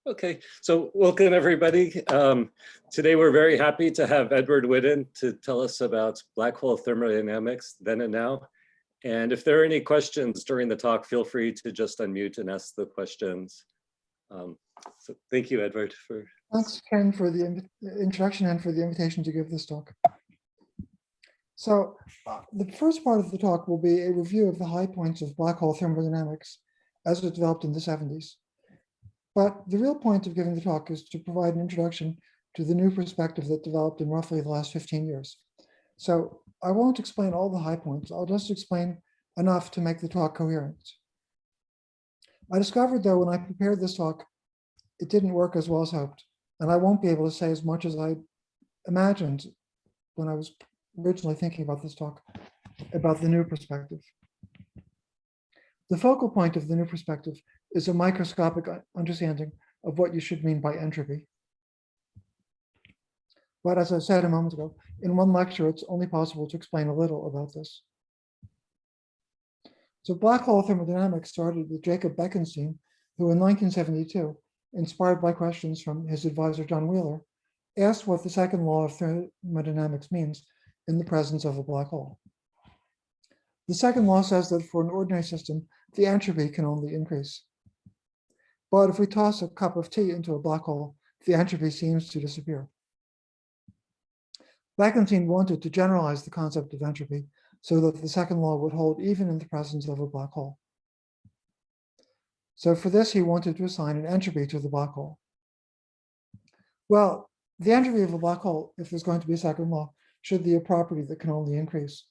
Okay, so welcome everybody. Today we're very happy to have Edward Witten to tell us about black hole thermodynamics then and now. And if there are any questions during the talk, feel free to just unmute and ask the questions. So thank you, Edward. Thanks, Ken, for the introduction and for the invitation to give this talk. So the first part of the talk will be a review of the high points of black hole thermodynamics as it developed in the 70s. But the real point of giving the talk is to provide an introduction to the new perspective that developed in roughly the last 15 years. So I won't explain all the high points. I'll just explain enough to make the talk coherent. I discovered, though, when I prepared this talk, it didn't work as well as hoped. And I won't be able to say as much as I imagined when I was originally thinking about this talk, about the new perspective. The focal point of the new perspective is a microscopic understanding of what you should mean by entropy. But as I said a moment ago, in one lecture, it's only possible to explain a little about this. So black hole thermodynamics started with Jacob Beckenstein, who in 1972, inspired by questions from his advisor, John Wheeler, asked what the second law of thermodynamics means in the presence of a black hole. The second law says that for an ordinary system, the entropy can only increase. But if we toss a cup of tea into a black hole, the entropy seems to disappear. Beckenstein wanted to generalize the concept of entropy so that the second law would hold even in the presence of a black hole. So for this, he wanted to assign an entropy to the black hole. Well, the entropy of a black hole, if there's going to be a second law, should be a property that can only increase.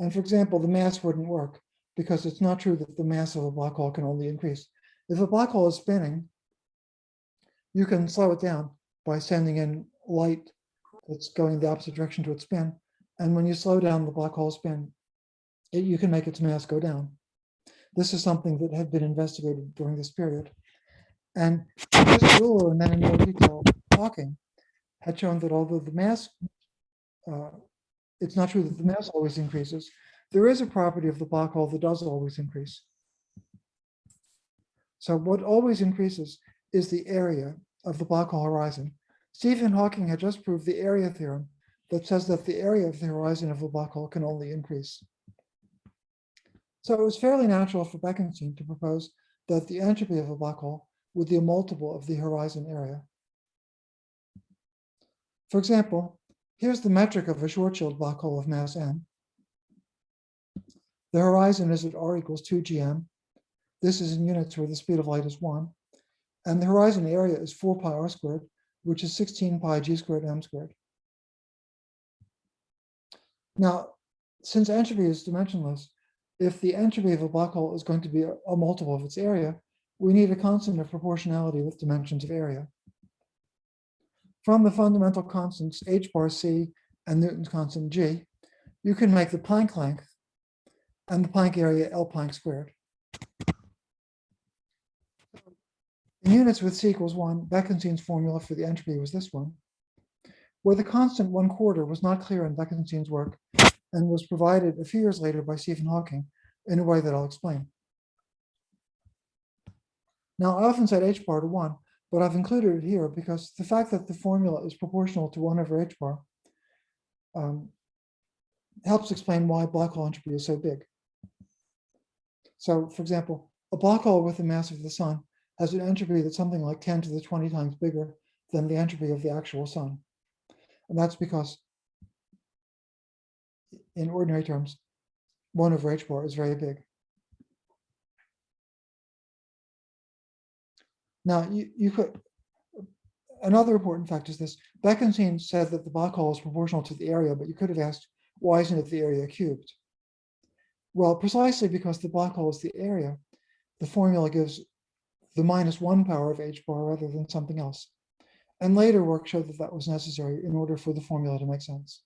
And for example, the mass wouldn't work because it's not true that the mass of a black hole can only increase. If a black hole is spinning, you can slow it down by sending in light that's going the opposite direction to its spin. And when you slow down the black hole spin, you can make its mass go down. This is something that had been investigated during this period. And this rule, and then in more detail, Hawking had shown that although the mass, it's not true that the mass always increases, there is a property of the black hole that does always increase. So what always increases is the area of the black hole horizon. Stephen Hawking had just proved the area theorem that says that the area of the horizon of a black hole can only increase. So it was fairly natural for Beckenstein to propose that the entropy of a black hole would be a multiple of the horizon area. For example, here's the metric of a short-chilled black hole of mass m. The horizon is at r equals 2 gm. This is in units where the speed of light is 1. And the horizon area is 4 pi r squared, which is 16 pi g squared m squared. Now, since entropy is dimensionless, if the entropy of a black hole is going to be a multiple of its area, we need a constant of proportionality with dimensions of area. From the fundamental constants h bar c and Newton's constant g, you can make the Planck length and the Planck area L Planck squared. In units with c equals 1, Beckenstein's formula for the entropy was this one, where the constant 1/4 was not clear in Beckenstein's work and was provided a few years later by Stephen Hawking in a way that I'll explain. Now, I often said h bar to 1, but I've included it here because the fact that the formula is proportional to 1 over h bar helps explain why black hole entropy is so big. So, for example, a black hole with the mass of the sun has an entropy that's something like 10 to the 20 times bigger than the entropy of the actual sun. And that's because, in ordinary terms, 1 over h bar is very big. Now, you could, another important fact is this. Beckenstein said that the black hole is proportional to the area, but you could have asked, why isn't it the area cubed? Well, precisely because the black hole is the area, the formula gives the -1 power of h bar rather than something else. And later work showed that that was necessary in order for the formula to make sense.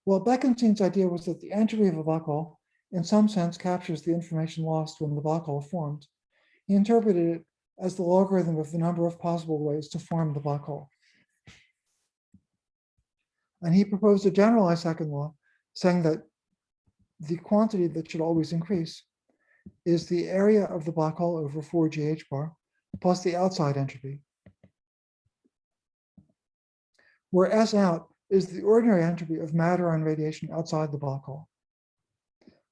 Well, Beckenstein's idea was that the entropy of a black hole, in some sense, captures the information lost when the black hole formed. He interpreted it as the logarithm of the number of possible ways to form the black hole. And he proposed a generalized second law saying that the quantity that should always increase is the area of the black hole over 4gh bar plus the outside entropy, where S out is the ordinary entropy of matter on radiation outside the black hole.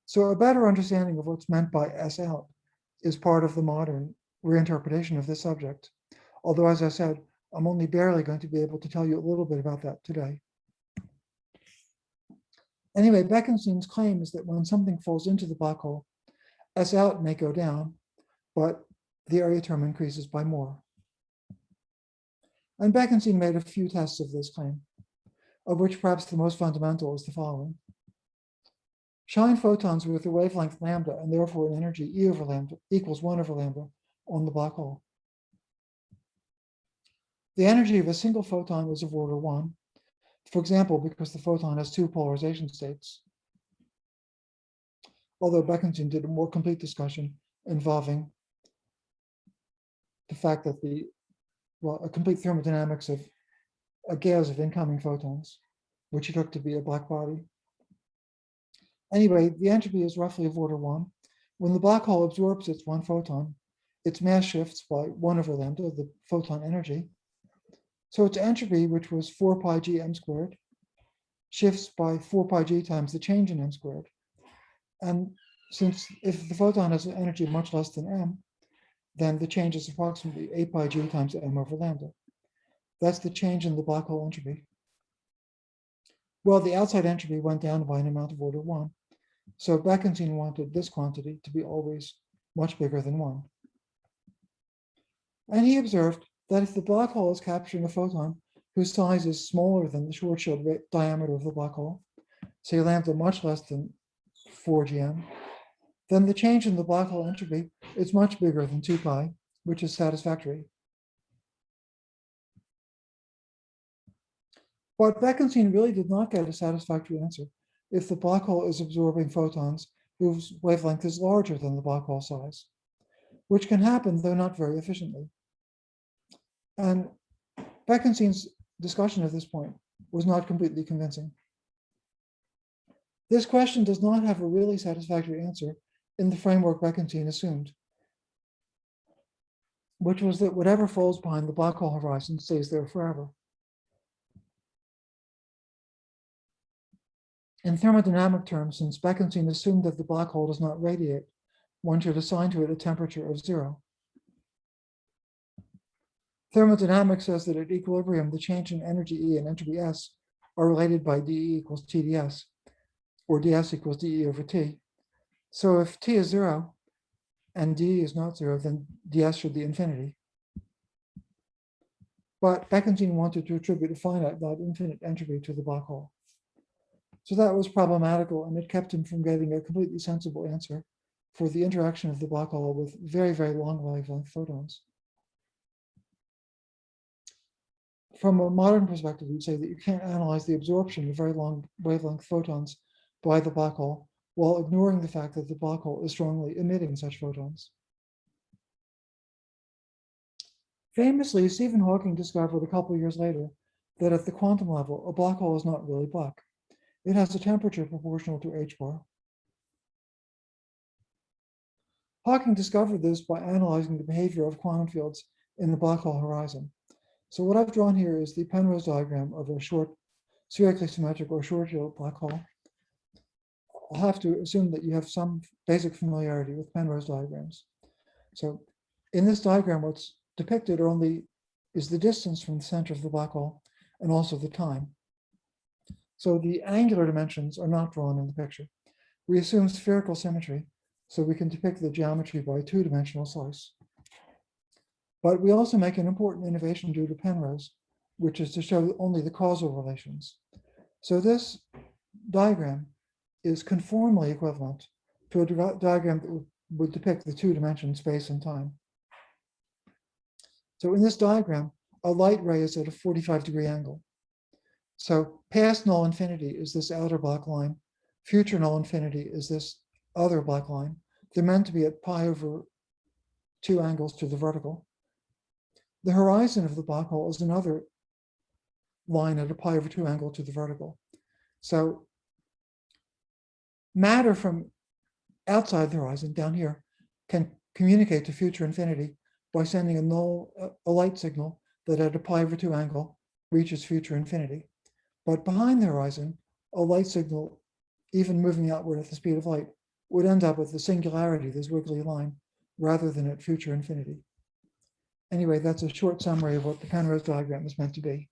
So a better understanding of what's meant by S out is part of the modern reinterpretation of this subject. Although, as I said, I'm only barely going to be able to tell you a little bit about that today. Anyway, Beckenstein's claim is that when something falls into the black hole, S out may go down, but the area term increases by more. And Beckenstein made a few tests of this claim, of which perhaps the most fundamental is the following. Shine photons with a wavelength lambda and therefore an energy E over lambda equals 1 over lambda on the black hole. The energy of a single photon is of order 1, for example, because the photon has 2 polarization states. Although Beckenstein did a more complete discussion involving the fact that a complete thermodynamics of a gas of incoming photons, which he took to be a black body. Anyway, the entropy is roughly of order 1. When the black hole absorbs its 1 photon, its mass shifts by 1 over lambda, the photon energy. So its entropy, which was 4 pi g m squared, shifts by 4 pi g times the change in m squared. And since if the photon has an energy much less than m, then the change is approximately 8 pi g times m over lambda. That's the change in the black hole entropy. Well, the outside entropy went down by an amount of order 1. So Beckenstein wanted this quantity to be always much bigger than 1. And he observed that if the black hole is capturing a photon whose size is smaller than the Schwarzschild diameter of the black hole, say lambda much less than 4 gm, then the change in the black hole entropy is much bigger than 2 pi, which is satisfactory. But Beckenstein really did not get a satisfactory answer if the black hole is absorbing photons whose wavelength is larger than the black hole size, which can happen, though not very efficiently. And Beckenstein's discussion of this point was not completely convincing. This question does not have a really satisfactory answer in the framework Beckenstein assumed, which was that whatever falls behind the black hole horizon stays there forever. In thermodynamic terms, since Beckenstein assumed that the black hole does not radiate, one should assign to it a temperature of 0. Thermodynamics says that at equilibrium, the change in energy E and entropy S are related by dE equals TdS, or ds equals dE over T. So if T is 0 and dE is not 0, then ds should be infinity. But Beckenstein wanted to attribute a finite, not infinite entropy to the black hole. So that was problematical, and it kept him from getting a completely sensible answer for the interaction of the black hole with very, very long wavelength photons. From a modern perspective, we'd say that you can't analyze the absorption of very long wavelength photons by the black hole while ignoring the fact that the black hole is strongly emitting such photons. Famously, Stephen Hawking discovered a couple of years later that at the quantum level, a black hole is not really black. It has a temperature proportional to h bar. Hawking discovered this by analyzing the behavior of quantum fields in the black hole horizon. So what I've drawn here is the Penrose diagram of a short, spherically symmetric or Schwarzschild black hole. I'll have to assume that you have some basic familiarity with Penrose diagrams. So in this diagram, what's depicted is the distance from the center of the black hole and also the time. So the angular dimensions are not drawn in the picture. We assume spherical symmetry, so we can depict the geometry by a 2-dimensional slice. But we also make an important innovation due to Penrose, which is to show only the causal relations. So this diagram is conformally equivalent to a diagram that would depict the 2-dimension space and time. So in this diagram, a light ray is at a 45-degree angle. So past null infinity is this outer black line. Future null infinity is this other black line. They're meant to be at pi over 2 angles to the vertical. The horizon of the black hole is another line at a pi over 2 angle to the vertical. So matter from outside the horizon, down here, can communicate to future infinity by sending a light signal that at a pi/2 angle reaches future infinity. But behind the horizon, a light signal, even moving outward at the speed of light, would end up at the singularity, this wiggly line, rather than at future infinity. Anyway, that's a short summary of what the Penrose diagram is meant to be.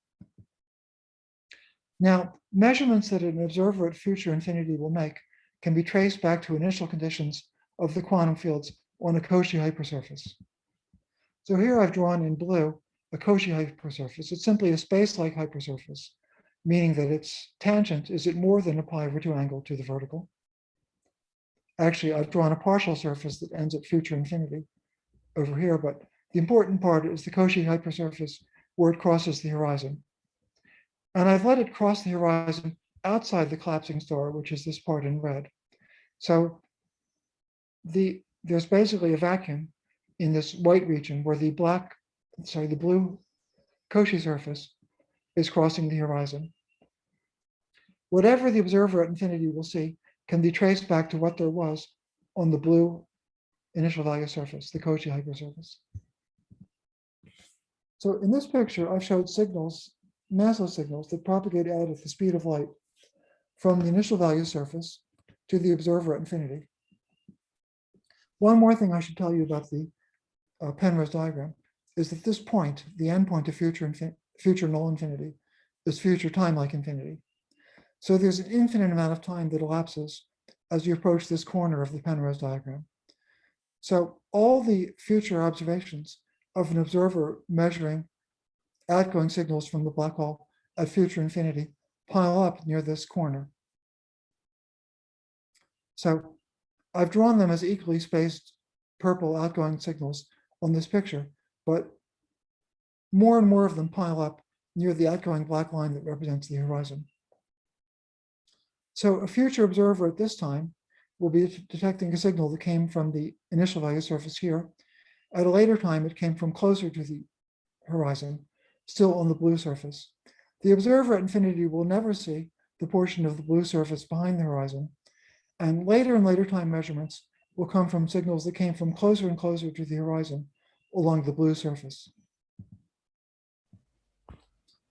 Now, measurements that an observer at future infinity will make can be traced back to initial conditions of the quantum fields on a Cauchy hypersurface. So here I've drawn in blue a Cauchy hypersurface. It's simply a space-like hypersurface, meaning that its tangent is at more than a pi/2 angle to the vertical. Actually, I've drawn a partial surface that ends at future infinity over here, but the important part is the Cauchy hypersurface where it crosses the horizon. And I've let it cross the horizon outside the collapsing star, which is this part in red. So there's basically a vacuum in this white region where the blue Cauchy surface is crossing the horizon. Whatever the observer at infinity will see can be traced back to what there was on the blue initial value surface, the Cauchy hypersurface. So in this picture, I've showed signals, massless signals that propagate out at the speed of light from the initial value surface to the observer at infinity. One more thing I should tell you about the Penrose diagram is that this point, the endpoint of future null infinity, is future time-like infinity. So there's an infinite amount of time that elapses as you approach this corner of the Penrose diagram. So all the future observations of an observer measuring outgoing signals from the black hole at future infinity pile up near this corner. So I've drawn them as equally spaced purple outgoing signals on this picture, but more and more of them pile up near the outgoing black line that represents the horizon. So a future observer at this time will be detecting a signal that came from the initial value surface here. At a later time, it came from closer to the horizon, still on the blue surface. The observer at infinity will never see the portion of the blue surface behind the horizon, and later time measurements will come from signals that came from closer and closer to the horizon along the blue surface.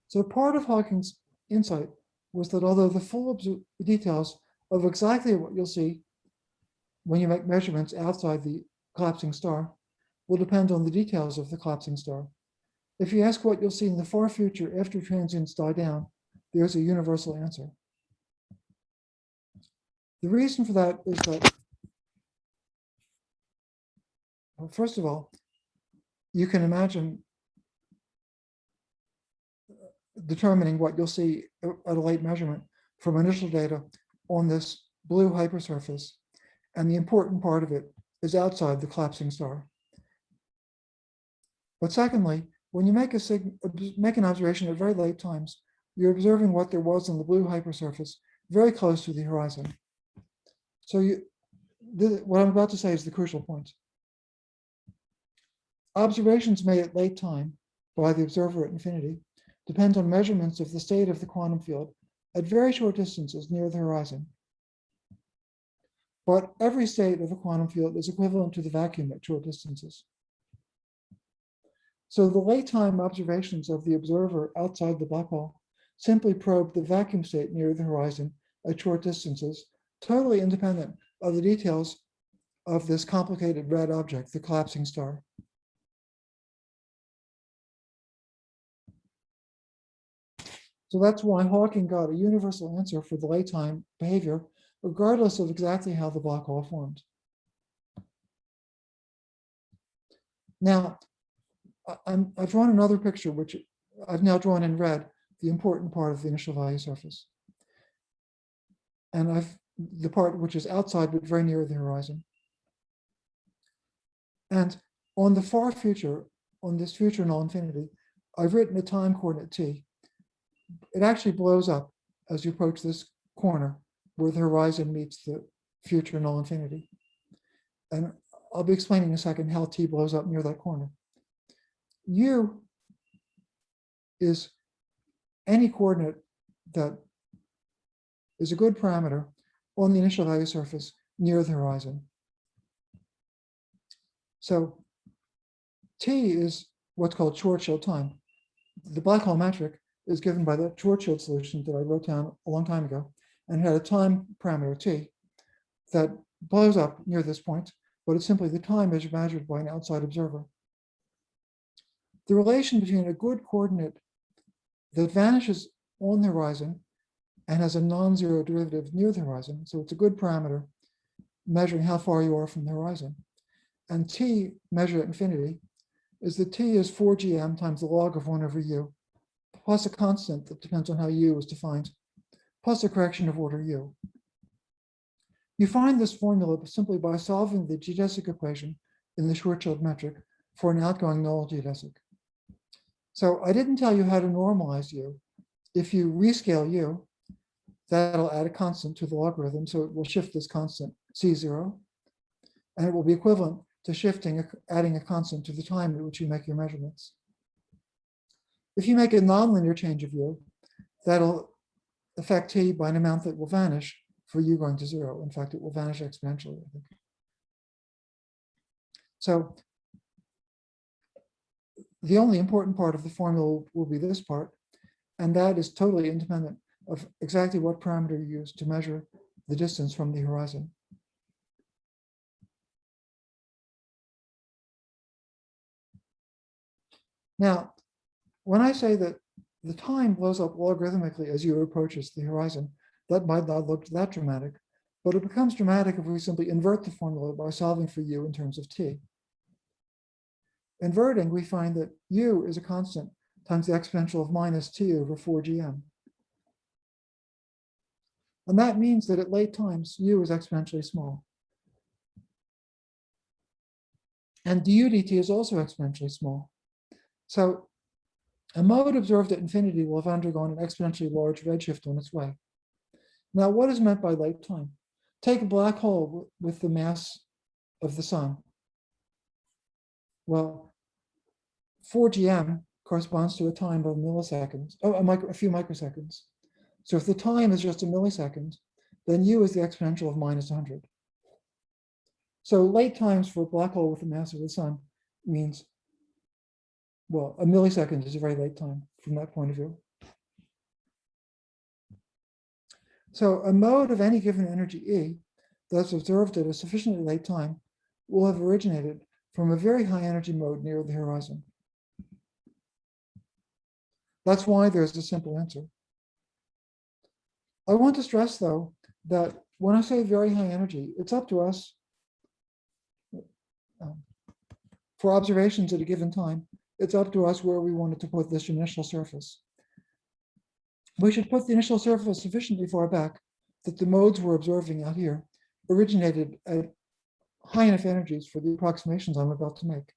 So part of Hawking's insight was that although the full details of exactly what you'll see when you make measurements outside the collapsing star will depend on the details of the collapsing star. If you ask what you'll see in the far future after transients die down, there's a universal answer. The reason for that is that, well, first of all, you can imagine determining what you'll see at a late measurement from initial data on this blue hypersurface. And the important part of it is outside the collapsing star. But secondly, when you make an observation at very late times, you're observing what there was on the blue hypersurface very close to the horizon. So what I'm about to say is the crucial point. Observations made at late time by the observer at infinity depend on measurements of the state of the quantum field at very short distances near the horizon. But every state of a quantum field is equivalent to the vacuum at short distances. So the late time observations of the observer outside the black hole simply probe the vacuum state near the horizon at short distances, totally independent of the details of this complicated red object, the collapsing star. So that's why Hawking got a universal answer for the late time behavior, regardless of exactly how the black hole formed. Now, I've drawn another picture, which I've now drawn in red, the important part of the initial value surface. And the part which is outside, but very near the horizon. And on the far future, on this future null infinity, I've written a time coordinate t. It actually blows up as you approach this corner where the horizon meets the future null infinity. And I'll be explaining in a second how t blows up near that corner. U is any coordinate that is a good parameter on the initial value surface near the horizon. So T is what's called Schwarzschild time. The black hole metric is given by the Schwarzschild solution that I wrote down a long time ago, and had a time parameter T that blows up near this point, but it's simply the time as measured by an outside observer. The relation between a good coordinate that vanishes on the horizon and has a non-zero derivative near the horizon, so it's a good parameter measuring how far you are from the horizon, and T measured at infinity is that T is 4gm times the log of 1 over u, plus a constant that depends on how u is defined, plus a correction of order u. You find this formula simply by solving the geodesic equation in the Schwarzschild metric for an outgoing null geodesic. So I didn't tell you how to normalize u. If you rescale u, that'll add a constant to the logarithm, so it will shift this constant C0, and it will be equivalent to adding a constant to the time at which you make your measurements. If you make a nonlinear change of u, that'll affect t by an amount that will vanish for u going to 0. In fact, it will vanish exponentially, I think. So the only important part of the formula will be this part, and that is totally independent of exactly what parameter you use to measure the distance from the horizon. Now, when I say that the time blows up logarithmically as u approaches the horizon, that might not look that dramatic, but it becomes dramatic if we simply invert the formula by solving for u in terms of t. Inverting, we find that u is a constant times the exponential of minus t over 4gm. And that means that at late times, u is exponentially small. And du dt is also exponentially small. So a mode observed at infinity will have undergone an exponentially large redshift on its way. Now, what is meant by late time? Take a black hole with the mass of the sun. Well, 4gm corresponds to a time of milliseconds, a few microseconds. So if the time is just a millisecond, then u is the exponential of minus 100. So late times for a black hole with the mass of the sun means, well, a millisecond is a very late time from that point of view. So a mode of any given energy E that's observed at a sufficiently late time will have originated from a very high energy mode near the horizon. That's why there's a simple answer. I want to stress, though, that when I say very high energy, it's up to us for observations at a given time. It's up to us where we wanted to put this initial surface. We should put the initial surface sufficiently far back that the modes we're observing out here originated at high enough energies for the approximations I'm about to make.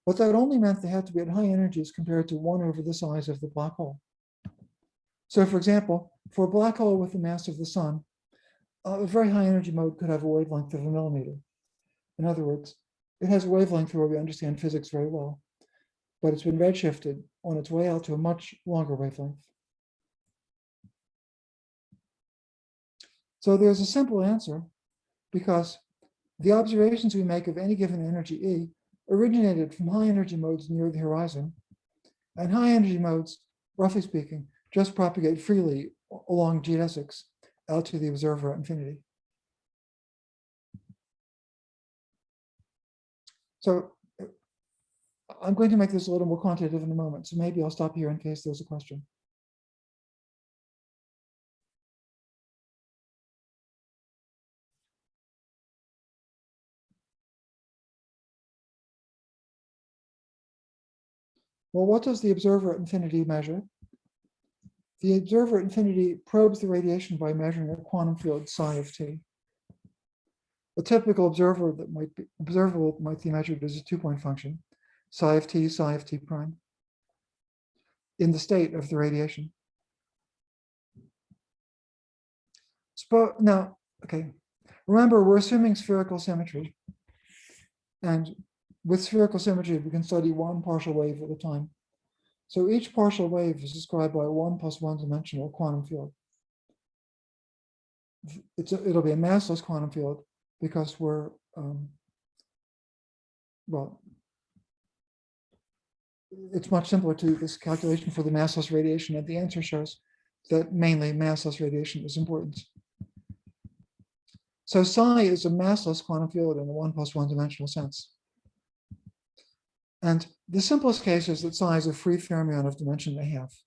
But that only meant they had to be at high energies compared to 1 over the size of the black hole. So for example, for a black hole with the mass of the sun, a very high energy mode could have a wavelength of a millimeter. In other words, it has a wavelength where we understand physics very well, but it's been redshifted on its way out to a much longer wavelength. So there's a simple answer, because the observations we make of any given energy E originated from high energy modes near the horizon, and high energy modes, roughly speaking, just propagate freely along geodesics out to the observer at infinity. So I'm going to make this a little more quantitative in a moment, so maybe I'll stop here in case there's a question. Well, what does the observer at infinity measure? The observer at infinity probes the radiation by measuring a quantum field psi of t. A typical observable might be measured as a 2-point function, psi of t prime, in the state of the radiation. Now, okay, remember we're assuming spherical symmetry, and with spherical symmetry we can study one partial wave at a time. So each partial wave is described by a 1 + 1 dimensional quantum field. It'll be a massless quantum field because we're well, it's much simpler to this calculation for the massless radiation, and the answer shows that mainly massless radiation is important. So psi is a massless quantum field in a 1+1 dimensional sense. And the simplest case is that psi is a free fermion of dimension 1/2.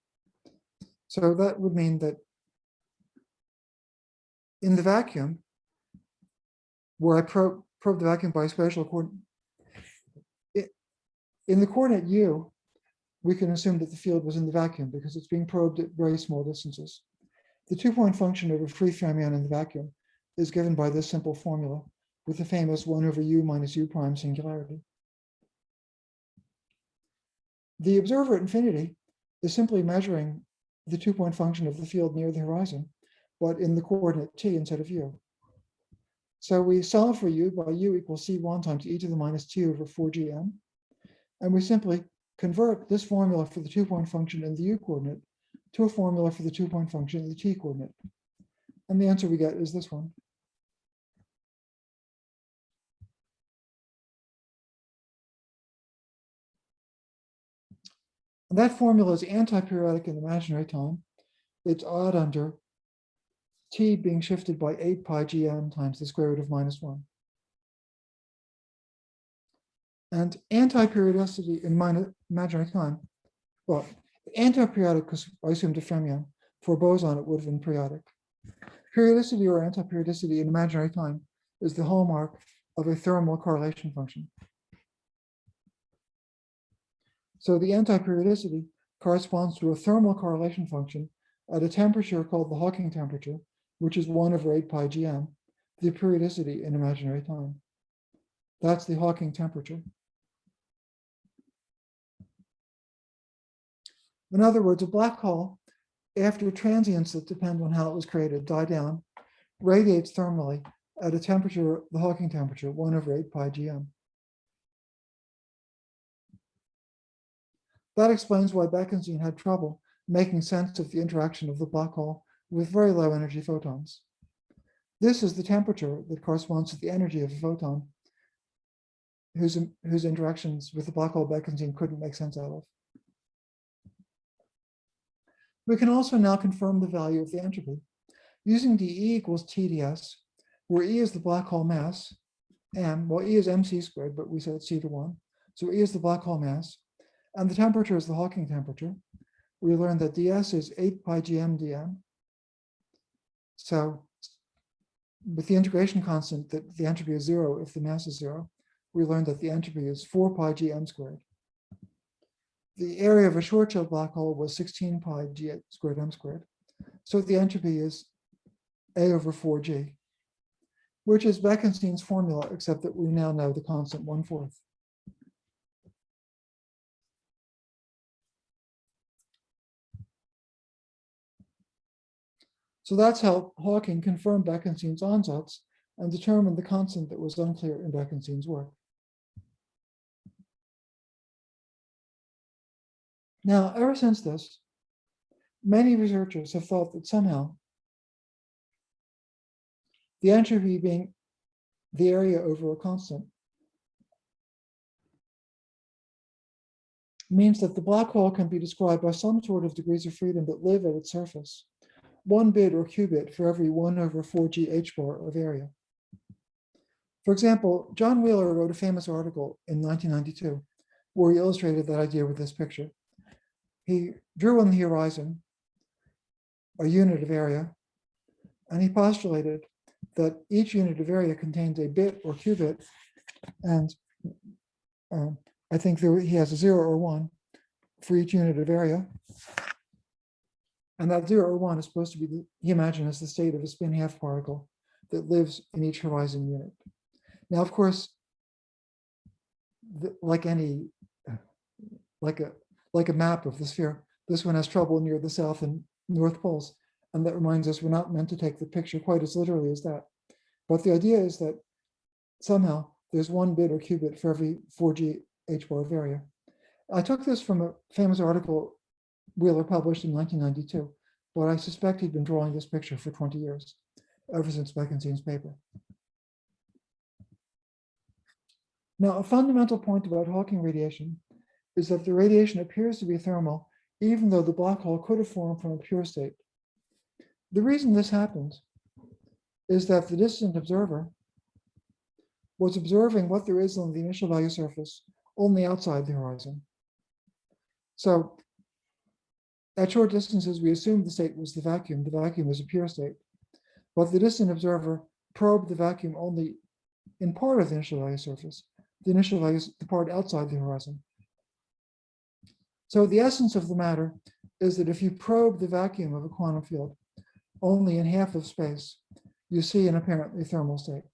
So that would mean that in the vacuum, where I probe the vacuum by spatial coordinate, in the coordinate u, we can assume that the field was in the vacuum because it's being probed at very small distances. The 2-point function of a free fermion in the vacuum is given by this simple formula with the famous 1/u minus u prime singularity. The observer at infinity is simply measuring the 2-point function of the field near the horizon, but in the coordinate t instead of u. So we solve for u by u equals c1 times e to the minus t over 4gm. And we simply convert this formula for the 2-point function in the u coordinate to a formula for the 2-point function in the t coordinate. And the answer we get is this one. And that formula is anti-periodic in imaginary time. It's odd under t being shifted by 8 pi gm times the square root of -1. And anti-periodicity in imaginary time, well, anti-periodic because I assumed a fermion. For boson, it would have been periodic. Periodicity or anti-periodicity in imaginary time is the hallmark of a thermal correlation function. So the anti-periodicity corresponds to a thermal correlation function at a temperature called the Hawking temperature, which is 1/8 pi gm, the periodicity in imaginary time. That's the Hawking temperature. In other words, a black hole, after transients that depend on how it was created die down, radiates thermally at a temperature, the Hawking temperature, 1/8 pi gm. That explains why Beckenstein had trouble making sense of the interaction of the black hole with very low energy photons. This is the temperature that corresponds to the energy of a photon whose interactions with the black hole Beckenstein couldn't make sense out of. We can also now confirm the value of the entropy using dE equals TdS, where E is the black hole mass, m, well, E is mc squared, but we said c to 1. So E is the black hole mass, and the temperature is the Hawking temperature. We learned that ds is 8 pi gm dm. So with the integration constant that the entropy is 0 if the mass is 0, we learned that the entropy is 4 pi gm squared. The area of a short-shell black hole was 16 pi g squared m squared. So the entropy is A over 4g, which is Beckenstein's formula, except that we now know the constant 1/4. So that's how Hawking confirmed Beckenstein's ansatz and determined the constant that was unclear in Beckenstein's work. Now, ever since this, many researchers have thought that somehow the entropy being the area over a constant means that the black hole can be described by some sort of degrees of freedom that live at its surface, 1 bit or qubit for every 1/4g h-bar of area. For example, John Wheeler wrote a famous article in 1992 where he illustrated that idea with this picture. He drew on the horizon a unit of area, and he postulated that each unit of area contains a bit or qubit, and I think he has a 0 or 1 for each unit of area. And that 0 or 1 is supposed to be, he imagined, as the state of a spin half particle that lives in each horizon unit. Now, of course, like a map of the sphere, this one has trouble near the south and north poles. And that reminds us we're not meant to take the picture quite as literally as that. But the idea is that somehow there's 1 bit or qubit for every 4g h-bar of area. I took this from a famous article Wheeler published in 1992, but I suspect he'd been drawing this picture for 20 years, ever since Beckenstein's paper. Now, a fundamental point about Hawking radiation is that the radiation appears to be thermal, even though the black hole could have formed from a pure state. The reason this happens is that the distant observer was observing what there is on the initial value surface only outside the horizon. So at short distances, we assumed the state was the vacuum. The vacuum is a pure state. But the distant observer probed the vacuum only in part of the initial value surface. The initial value is the part outside the horizon. So the essence of the matter is that if you probe the vacuum of a quantum field only in half of space, you see an apparently thermal state.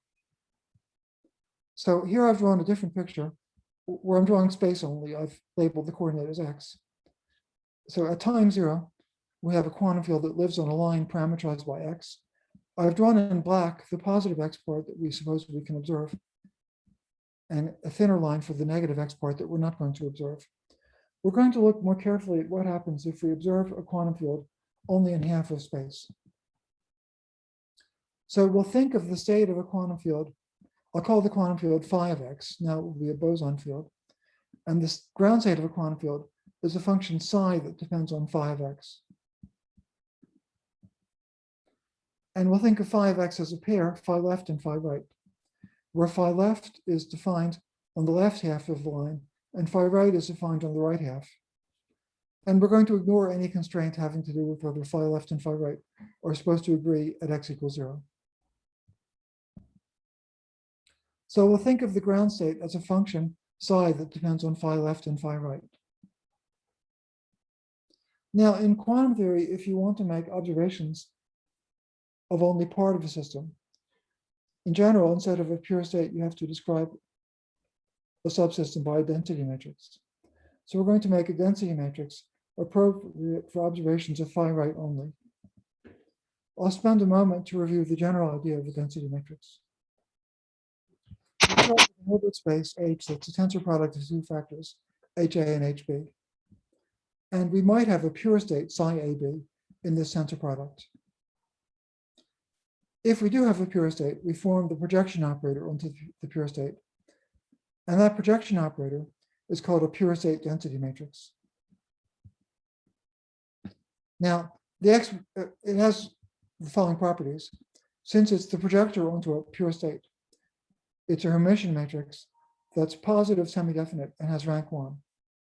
So here I've drawn a different picture where I'm drawing space only. I've labeled the coordinate as x. So at time 0, we have a quantum field that lives on a line parameterized by x. I've drawn in black the positive x part that we suppose we can observe, and a thinner line for the negative x part that we're not going to observe. We're going to look more carefully at what happens if we observe a quantum field only in half of space. So we'll think of the state of a quantum field. I'll call the quantum field phi of x. Now it will be a boson field. And this ground state of a quantum field is a function psi that depends on phi of x. And we'll think of phi of x as a pair, phi left and phi right, where phi left is defined on the left half of the line, and phi right is defined on the right half. And we're going to ignore any constraint having to do with whether phi left and phi right are supposed to agree at x equals 0. So we'll think of the ground state as a function psi that depends on phi left and phi right. Now, in quantum theory, if you want to make observations of only part of a system, in general, instead of a pure state, you have to describe a subsystem by a density matrix. So we're going to make a density matrix appropriate for observations of phi right only. I'll spend a moment to review the general idea of a density matrix. We start with an Hilbert space H that's a tensor product of two factors, HA and HB. And we might have a pure state, psi AB, in this tensor product. If we do have a pure state, we form the projection operator onto the pure state. And that projection operator is called a pure state density matrix. Now, it has the following properties. Since it's the projector onto a pure state, it's a Hermitian matrix that's positive semi-definite and has rank 1.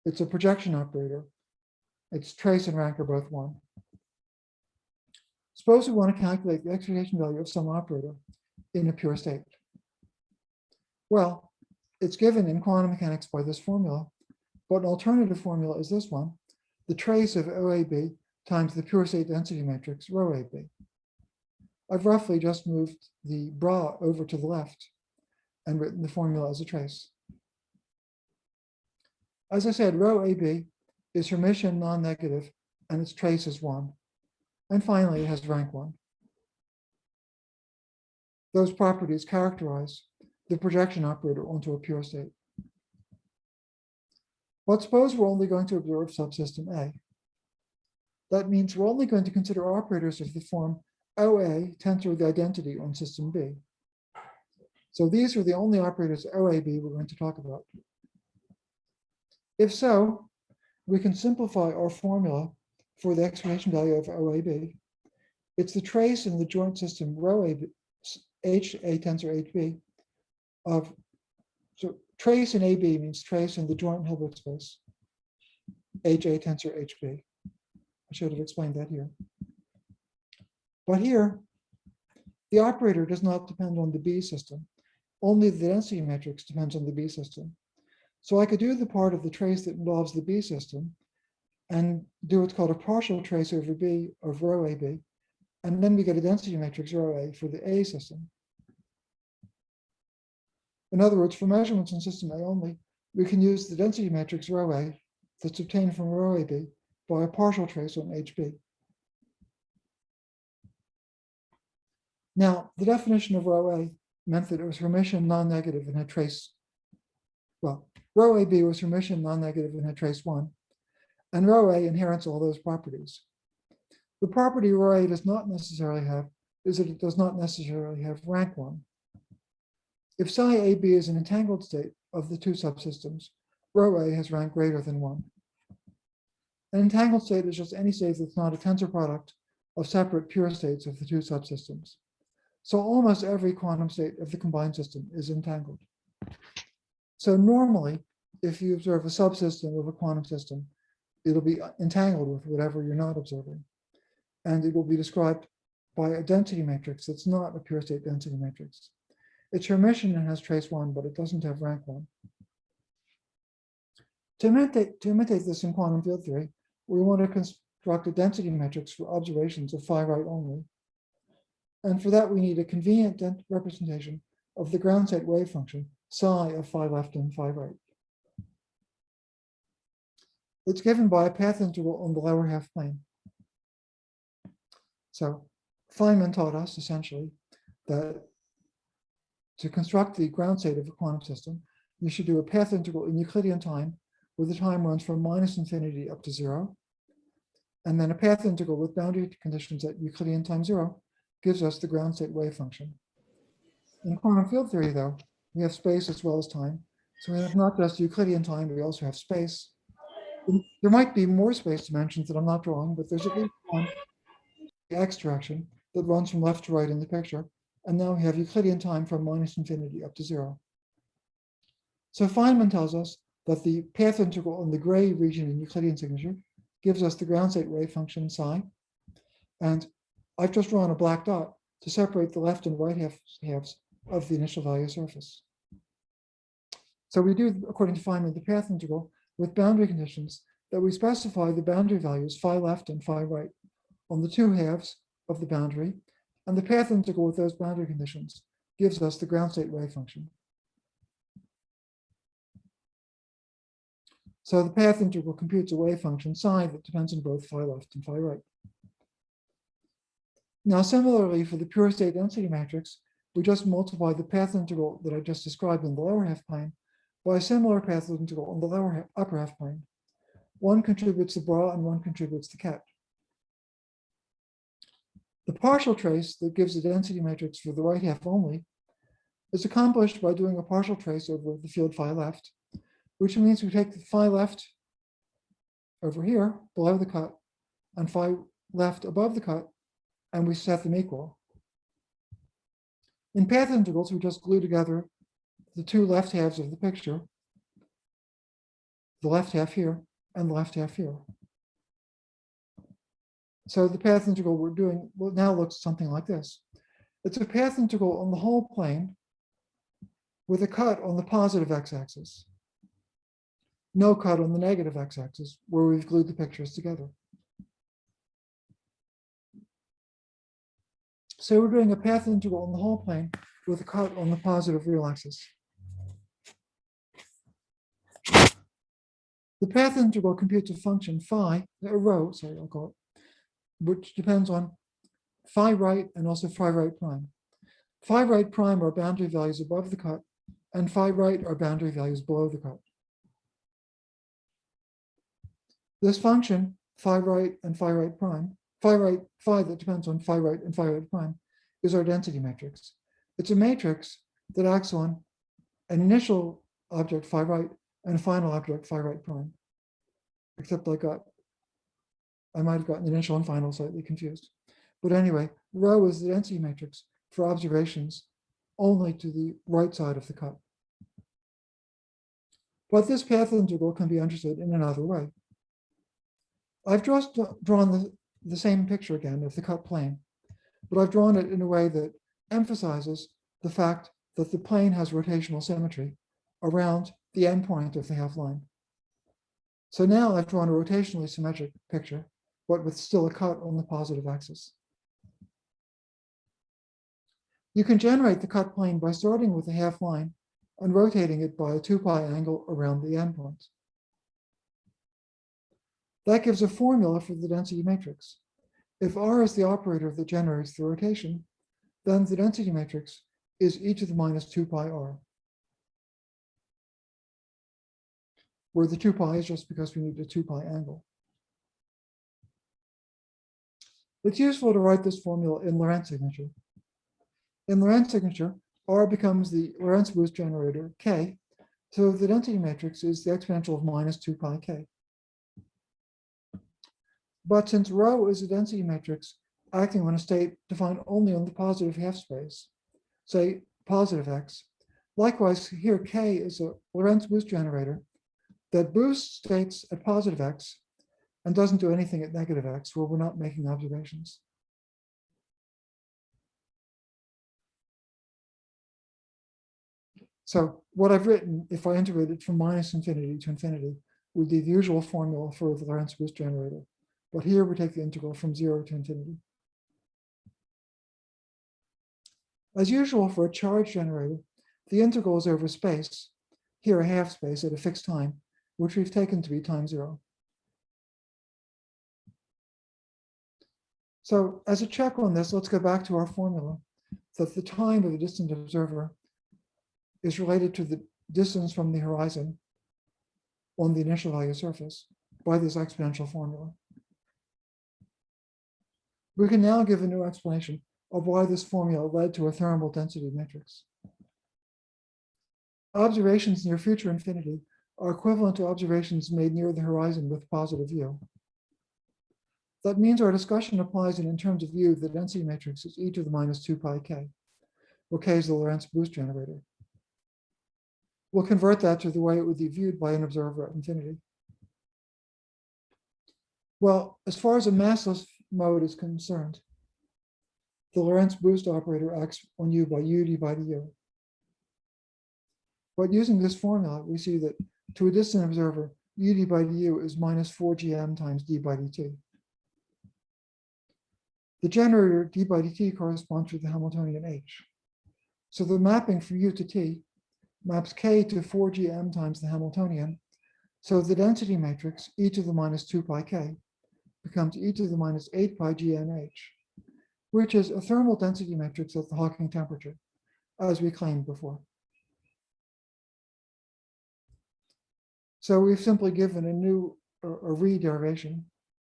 It's a projection operator. Its trace and rank are both 1. Suppose we want to calculate the expectation value of some operator in a pure state. Well, it's given in quantum mechanics by this formula, but an alternative formula is this one, the trace of OAB times the pure state density matrix, rho AB. I've roughly just moved the bra over to the left and written the formula as a trace. As I said, rho AB is Hermitian non-negative, and its trace is 1. And finally, it has rank 1. Those properties characterize the projection operator onto a pure state. But suppose we're only going to observe subsystem A. That means we're only going to consider operators of the form OA tensor the identity on system B. So these are the only operators OAB we're going to talk about. If so, we can simplify our formula for the expectation value of OAB. It's the trace in the joint system rho AB, HA tensor HB of, so trace in AB means trace in the joint Hilbert space, HA tensor HB. I should have explained that here. But here, the operator does not depend on the B system. Only the density matrix depends on the B system. So I could do the part of the trace that involves the B system and do what's called a partial trace over B of rho AB. And then we get a density matrix rho A for the A system. In other words, for measurements in system A only, we can use the density matrix rho A that's obtained from rho AB by a partial trace on HB. Now, the definition of rho A meant that it was Hermitian non-negative and had trace, well, rho AB was Hermitian non-negative and had trace 1. And rho A inherits all those properties. The property rho A does not necessarily have is that it does not necessarily have rank 1. If psi AB is an entangled state of the two subsystems, rho A has rank greater than 1. An entangled state is just any state that's not a tensor product of separate pure states of the two subsystems. So almost every quantum state of the combined system is entangled. So normally, if you observe a subsystem of a quantum system, it'll be entangled with whatever you're not observing. And it will be described by a density matrix that's not a pure state density matrix. It's Hermitian and has trace 1, but it doesn't have rank 1. To imitate this in quantum field theory, we want to construct a density matrix for observations of phi right only. And for that, we need a convenient representation of the ground state wave function, psi of phi left and phi right. It's given by a path integral on the lower half plane. So Feynman taught us essentially that to construct the ground state of a quantum system, you should do a path integral in Euclidean time, where the time runs from -infinity up to 0. And then a path integral with boundary conditions at Euclidean time 0 gives us the ground state wave function. In quantum field theory, though, we have space as well as time. So we have not just Euclidean time, we also have space. There might be more space dimensions that I'm not drawing, but there's at least one, the x direction, that runs from left to right in the picture. And now we have Euclidean time from -infinity up to 0. So Feynman tells us that the path integral in the gray region in Euclidean signature gives us the ground state wave function psi. And I've just drawn a black dot to separate the left and right halves of the initial value surface. So we do, according to Feynman, the path integral with boundary conditions that we specify the boundary values phi left and phi right on the two halves of the boundary, and the path integral with those boundary conditions gives us the ground state wave function. So the path integral computes a wave function psi that depends on both phi left and phi right. Now, similarly, for the pure state density matrix, we just multiply the path integral that I just described in the lower half plane by a similar path integral on the upper half plane. One contributes the bra and one contributes the ket. The partial trace that gives a density matrix for the right half only is accomplished by doing a partial trace over the field phi left, which means we take the phi left over here below the cut and phi left above the cut, and we set them equal. In path integrals, we just glue together the two left halves of the picture, the left half here and the left half here. So the path integral we're doing now looks something like this. It's a path integral on the whole plane with a cut on the positive x-axis, no cut on the negative x-axis, where we've glued the pictures together. So we're doing a path integral on the whole plane with a cut on the positive real axis. The path integral computes a function rho, I'll call it, which depends on phi right and also phi right prime. Phi right prime are boundary values above the cut, and phi right are boundary values below the cut. This function, phi right and phi right prime, phi that depends on phi right and phi right prime, is our density matrix. It's a matrix that acts on an initial object phi right and a final object phi right prime. Except I might have gotten initial and final slightly confused. But anyway, rho is the density matrix for observations only to the right side of the cut. But this path integral can be understood in another way. I've just drawn the same picture again of the cut plane, but I've drawn it in a way that emphasizes the fact that the plane has rotational symmetry around the endpoint of the half line. So now I've drawn a rotationally symmetric picture, but with still a cut on the positive axis. You can generate the cut plane by starting with the half line and rotating it by a 2 pi angle around the endpoint. That gives a formula for the density matrix. If R is the operator that generates the rotation, then the density matrix is e to the minus 2 pi r, where the 2 pi is just because we need a 2 pi angle. It's useful to write this formula in Lorentz signature. In Lorentz signature, R becomes the Lorentz boost generator K, So the density matrix is the exponential of minus 2 pi k. But since rho is a density matrix acting on a state defined only on the positive half space, say positive x, likewise here k is a Lorentz boost generator that boosts states at positive x and doesn't do anything at negative x where we're not making observations. So what I've written, if I integrate it from minus infinity to infinity, would be the usual formula for the Lorentz boost generator. But here we take the integral from 0 to infinity. As usual for a charge generator, the integral is over space, here a half space at a fixed time, which we've taken to be time 0. So as a check on this, let's go back to our formula that the time of the distant observer is related to the distance from the horizon on the initial value surface by this exponential formula. We can now give a new explanation of why this formula led to a thermal density matrix. Observations near future infinity are equivalent to observations made near the horizon with positive view. That means our discussion applies in terms of view, the density matrix is e to the minus 2 pi k, where k is the Lorentz boost generator. We'll convert that to the way it would be viewed by an observer at infinity. Well, as far as a massless mode is concerned, the Lorentz boost operator acts on u by u d by du. But using this formula, we see that to a distant observer, u d by du is minus 4gm times d by dt. The generator d by dt corresponds to the Hamiltonian h. So the mapping from u to t maps k to 4gm times the Hamiltonian. So the density matrix, e to the minus 2 pi k, becomes e to the minus 8 pi gnh, which is a thermal density matrix at the Hawking temperature, as we claimed before. So we've simply given a new re-derivation,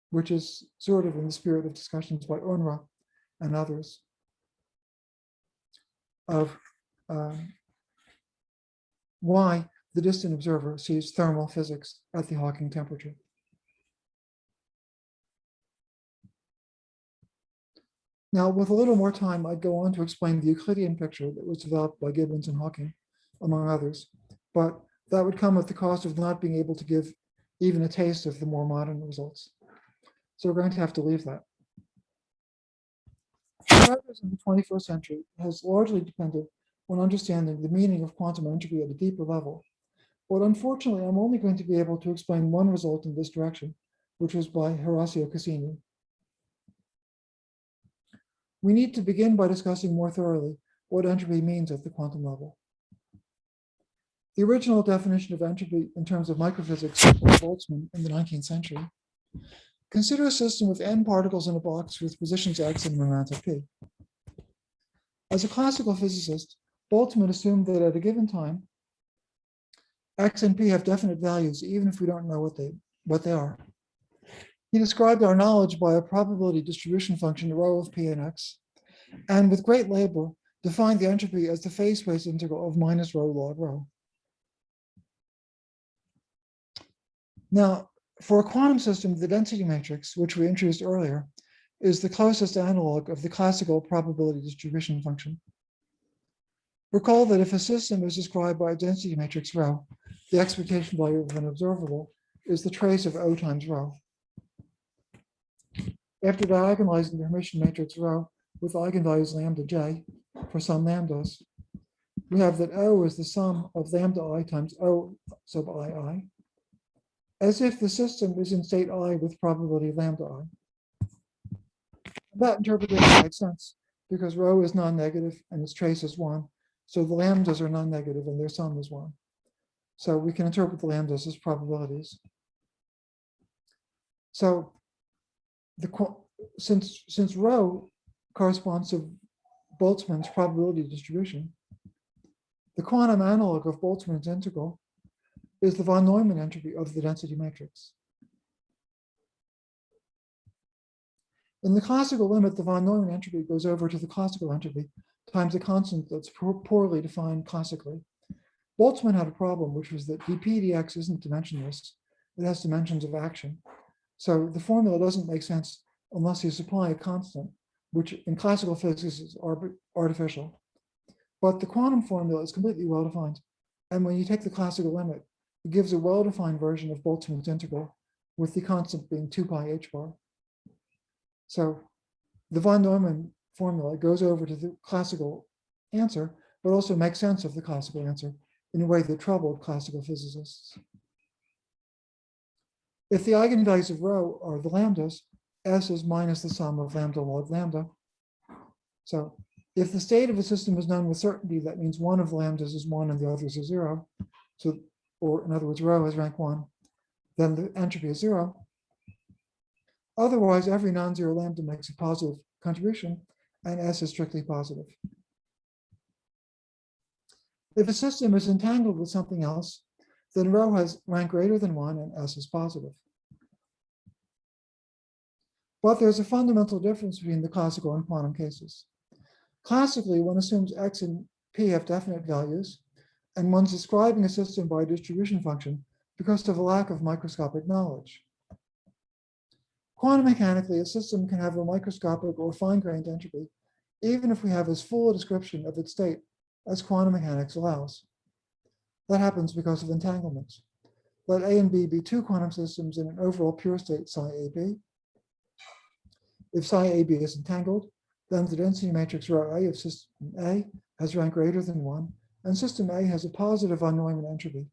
which is sort of in the spirit of discussions by Unruh and others, of why the distant observer sees thermal physics at the Hawking temperature. Now, with a little more time, I'd go on to explain the Euclidean picture that was developed by Gibbons and Hawking, among others, but that would come at the cost of not being able to give even a taste of the more modern results. So we're going to have to leave that. Progress in the 21st century has largely depended on understanding the meaning of quantum entropy at a deeper level. But unfortunately, I'm only going to be able to explain one result in this direction, which was by Horacio Cassini. We need to begin by discussing more thoroughly what entropy means at the quantum level. The original definition of entropy in terms of microphysics by Boltzmann in the 19th century. Consider a system with n particles in a box with positions x and momenta p. As a classical physicist, Boltzmann assumed that at a given time, x and p have definite values, even if we don't know what they are. He described our knowledge by a probability distribution function, rho of p and x, and with great labor, defined the entropy as the phase space integral of minus rho log rho. Now, for a quantum system, the density matrix, which we introduced earlier, is the closest analog of the classical probability distribution function. Recall that if a system is described by a density matrix rho, the expectation value of an observable is the trace of O times rho. After diagonalizing the Hermitian matrix rho with eigenvalues lambda j for some lambdas, we have that O is the sum of lambda I times O sub II, as if the system is in state I with probability lambda I. That interpretation makes sense because rho is non-negative and its trace is 1. So the lambdas are non-negative and their sum is 1. So we can interpret the lambdas as probabilities. So since rho corresponds to Boltzmann's probability distribution, the quantum analog of Boltzmann's integral is the von Neumann entropy of the density matrix. In the classical limit, the von Neumann entropy goes over to the classical entropy times a constant that's poorly defined classically. Boltzmann had a problem, which was that dp dx isn't dimensionless. It has dimensions of action. So the formula doesn't make sense unless you supply a constant, which in classical physics is artificial. But the quantum formula is completely well-defined. And when you take the classical limit, it gives a well-defined version of Boltzmann's integral, with the constant being 2 pi h bar. So the von Neumann formula goes over to the classical answer, but also makes sense of the classical answer in a way that troubled classical physicists. If the eigenvalues of rho are the lambdas, S is minus the sum of lambda log lambda. So if the state of a system is known with certainty, that means one of the lambdas is 1 and the others are 0. So, or in other words, rho has rank 1, then the entropy is 0. Otherwise, every non-zero lambda makes a positive contribution, and S is strictly positive. If a system is entangled with something else, then rho has rank greater than 1 and S is positive. But there's a fundamental difference between the classical and quantum cases. Classically, one assumes X and P have definite values, and one's describing a system by a distribution function because of a lack of microscopic knowledge. Quantum mechanically, a system can have a microscopic or fine-grained entropy, even if we have as full a description of its state as quantum mechanics allows. That happens because of entanglements. Let A and B be two quantum systems in an overall pure state psi AB. If psi AB is entangled, then the density matrix rho A of system A has rank greater than 1, and system A has a positive von Neumann entropy.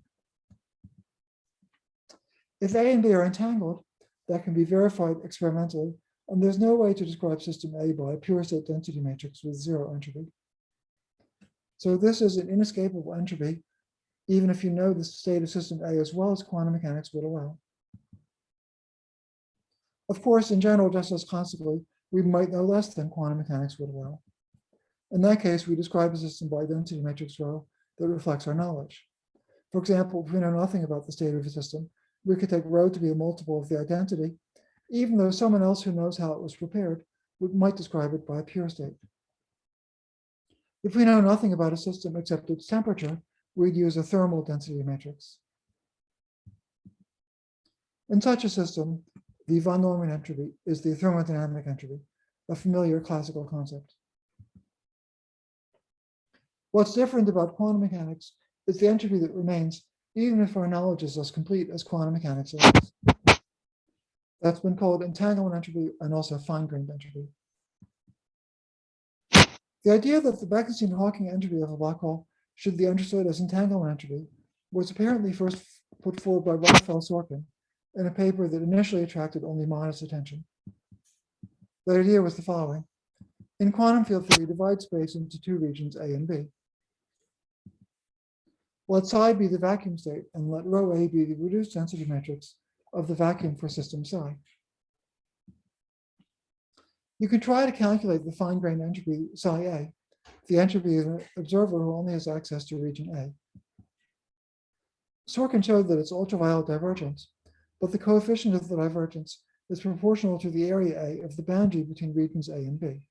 If A and B are entangled, that can be verified experimentally, and there's no way to describe system A by a pure state density matrix with 0 entropy. So this is an inescapable entropy, even if you know the state of system A as well as quantum mechanics would allow. Of course, in general, just as classically, we might know less than quantum mechanics would allow. In that case, we describe a system by density matrix rho that reflects our knowledge. For example, if we know nothing about the state of a system, we could take rho to be a multiple of the identity, even though someone else who knows how it was prepared might describe it by a pure state. If we know nothing about a system except its temperature, we'd use a thermal density matrix. In such a system, the von Neumann entropy is the thermodynamic entropy, a familiar classical concept. What's different about quantum mechanics is the entropy that remains, even if our knowledge is as complete as quantum mechanics allows. That's been called entanglement entropy and also fine-grained entropy. The idea that the Beckenstein-Hawking entropy of a black hole should be understood as entanglement entropy was apparently first put forward by Raphael Sorkin in a paper that initially attracted only modest attention. The idea was the following. In quantum field theory, divide space into two regions, A and B. Let psi be the vacuum state, and let rho A be the reduced density matrix of the vacuum for system psi. You can try to calculate the fine-grained entropy psi A, the entropy of an observer who only has access to region A. Sorkin showed that it's ultraviolet divergence, but the coefficient of the divergence is proportional to the area A of the boundary between regions A and B.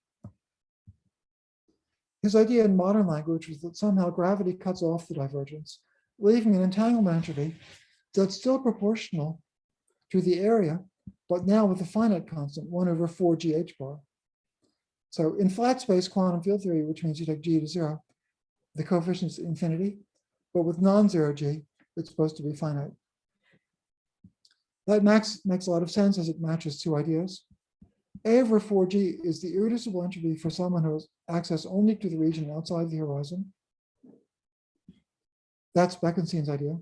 His idea in modern language was that somehow gravity cuts off the divergence, leaving an entanglement entropy that's still proportional to the area, but now with a finite constant, 1 over 4 GH bar. So in flat space quantum field theory, which means you take G to 0, the coefficient is infinity, but with non-zero G, it's supposed to be finite. That makes a lot of sense as it matches two ideas. A over 4G is the irreducible entropy for someone who has access only to the region outside the horizon. That's Beckenstein's idea.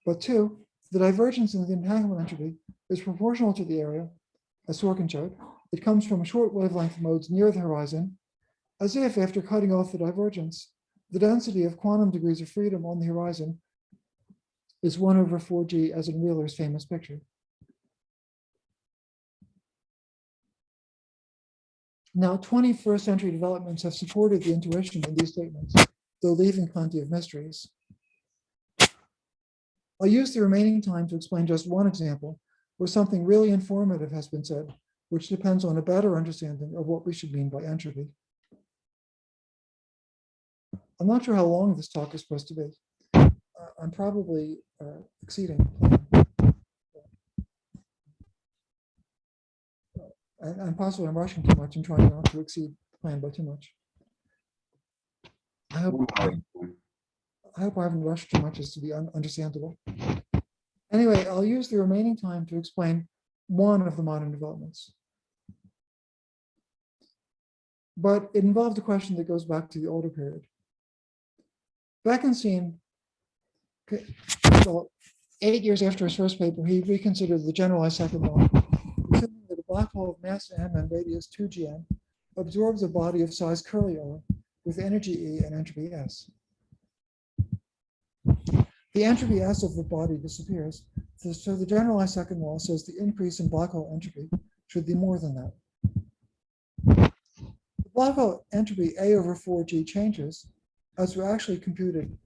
But 2, the divergence in the entanglement entropy is proportional to the area, as Sorkin showed. It comes from short wavelength modes near the horizon, as if after cutting off the divergence, the density of quantum degrees of freedom on the horizon is 1 over 4G, as in Wheeler's famous picture. Now, 21st century developments have supported the intuition in these statements, though leaving plenty of mysteries. I'll use the remaining time to explain just one example where something really informative has been said, which depends on a better understanding of what we should mean by entropy. I'm not sure how long this talk is supposed to be. I'm probably exceeding. And possibly I'm rushing too much and trying not to exceed the plan by too much. I hope I haven't rushed too much as to be understandable. Anyway, I'll use the remaining time to explain one of the modern developments. But it involved a question that goes back to the older period. Beckenstein, well, 8 years after his first paper, he reconsidered the generalized second law, assuming that a black hole of mass m and radius 2 gm absorbs a body of size curly r with energy E and entropy S. The entropy S of the body disappears, so the generalized second law says the increase in black hole entropy should be more than that. The black hole entropy A over 4G changes, as we actually computed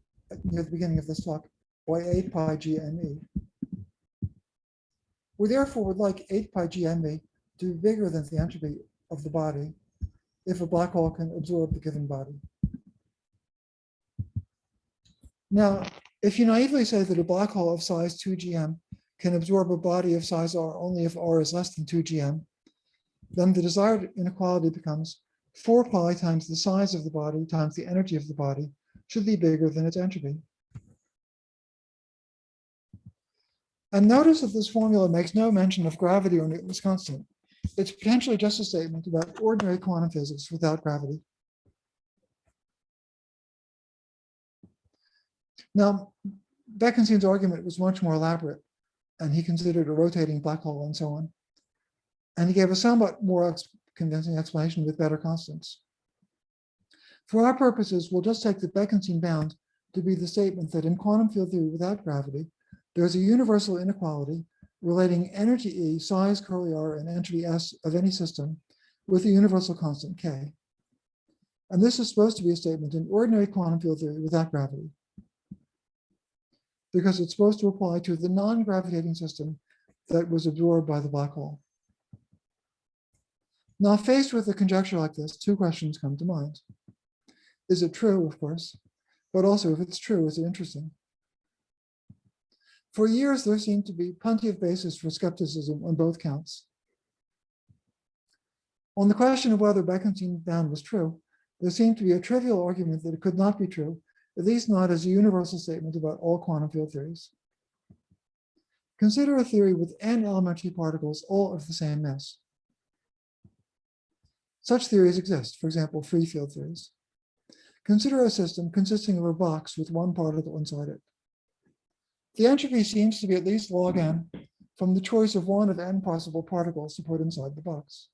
near the beginning of this talk, by 8 pi GME. We therefore would like 8 pi GME to be bigger than the entropy of the body if a black hole can absorb the given body. Now, if you naively say that a black hole of size 2 GM can absorb a body of size R only if R is less than 2 GM, then the desired inequality becomes 4 pi times the size of the body times the energy of the body should be bigger than its entropy. And notice that this formula makes no mention of gravity or Newton's constant. It's potentially just a statement about ordinary quantum physics without gravity. Now, Beckenstein's argument was much more elaborate, and he considered a rotating black hole and so on. And he gave a somewhat more convincing explanation with better constants. For our purposes, we'll just take the Beckenstein bound to be the statement that in quantum field theory without gravity, there's a universal inequality relating energy E, size curly r, and entropy S of any system with a universal constant K. And this is supposed to be a statement in ordinary quantum field theory without gravity, because it's supposed to apply to the non-gravitating system that was absorbed by the black hole. Now, faced with a conjecture like this, two questions come to mind. Is it true, of course, but also if it's true, is it interesting? For years, there seemed to be plenty of basis for skepticism on both counts. On the question of whether Beckenstein bound was true, there seemed to be a trivial argument that it could not be true, at least not as a universal statement about all quantum field theories. Consider a theory with n elementary particles, all of the same mass. Such theories exist, for example, free field theories. Consider a system consisting of a box with one particle inside it. The entropy seems to be at least log n from the choice of one of n possible particles to put inside the box.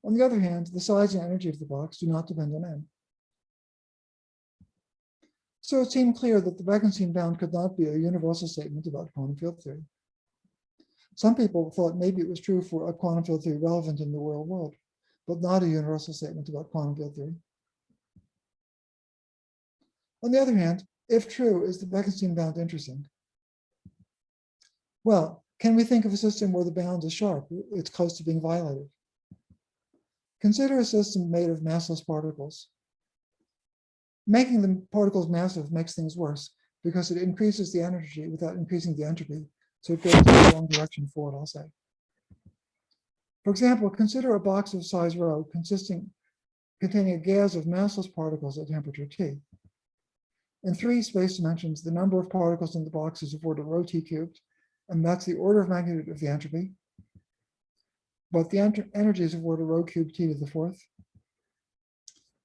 On the other hand, the size and energy of the box do not depend on n. So it seemed clear that the Beckenstein bound could not be a universal statement about quantum field theory. Some people thought maybe it was true for a quantum field theory relevant in the real world, but not a universal statement about quantum field theory. On the other hand, if true, is the Beckenstein bound interesting? Well, can we think of a system where the bound is sharp? It's close to being violated. Consider a system made of massless particles. Making the particles massive makes things worse because it increases the energy without increasing the entropy, so it goes in the wrong direction forward, I'll say. For example, consider a box of size rho containing a gas of massless particles at temperature T. In 3 space dimensions, the number of particles in the box is of order rho T cubed, and that's the order of magnitude of the entropy. But the energy is of order rho cubed T to the 4th.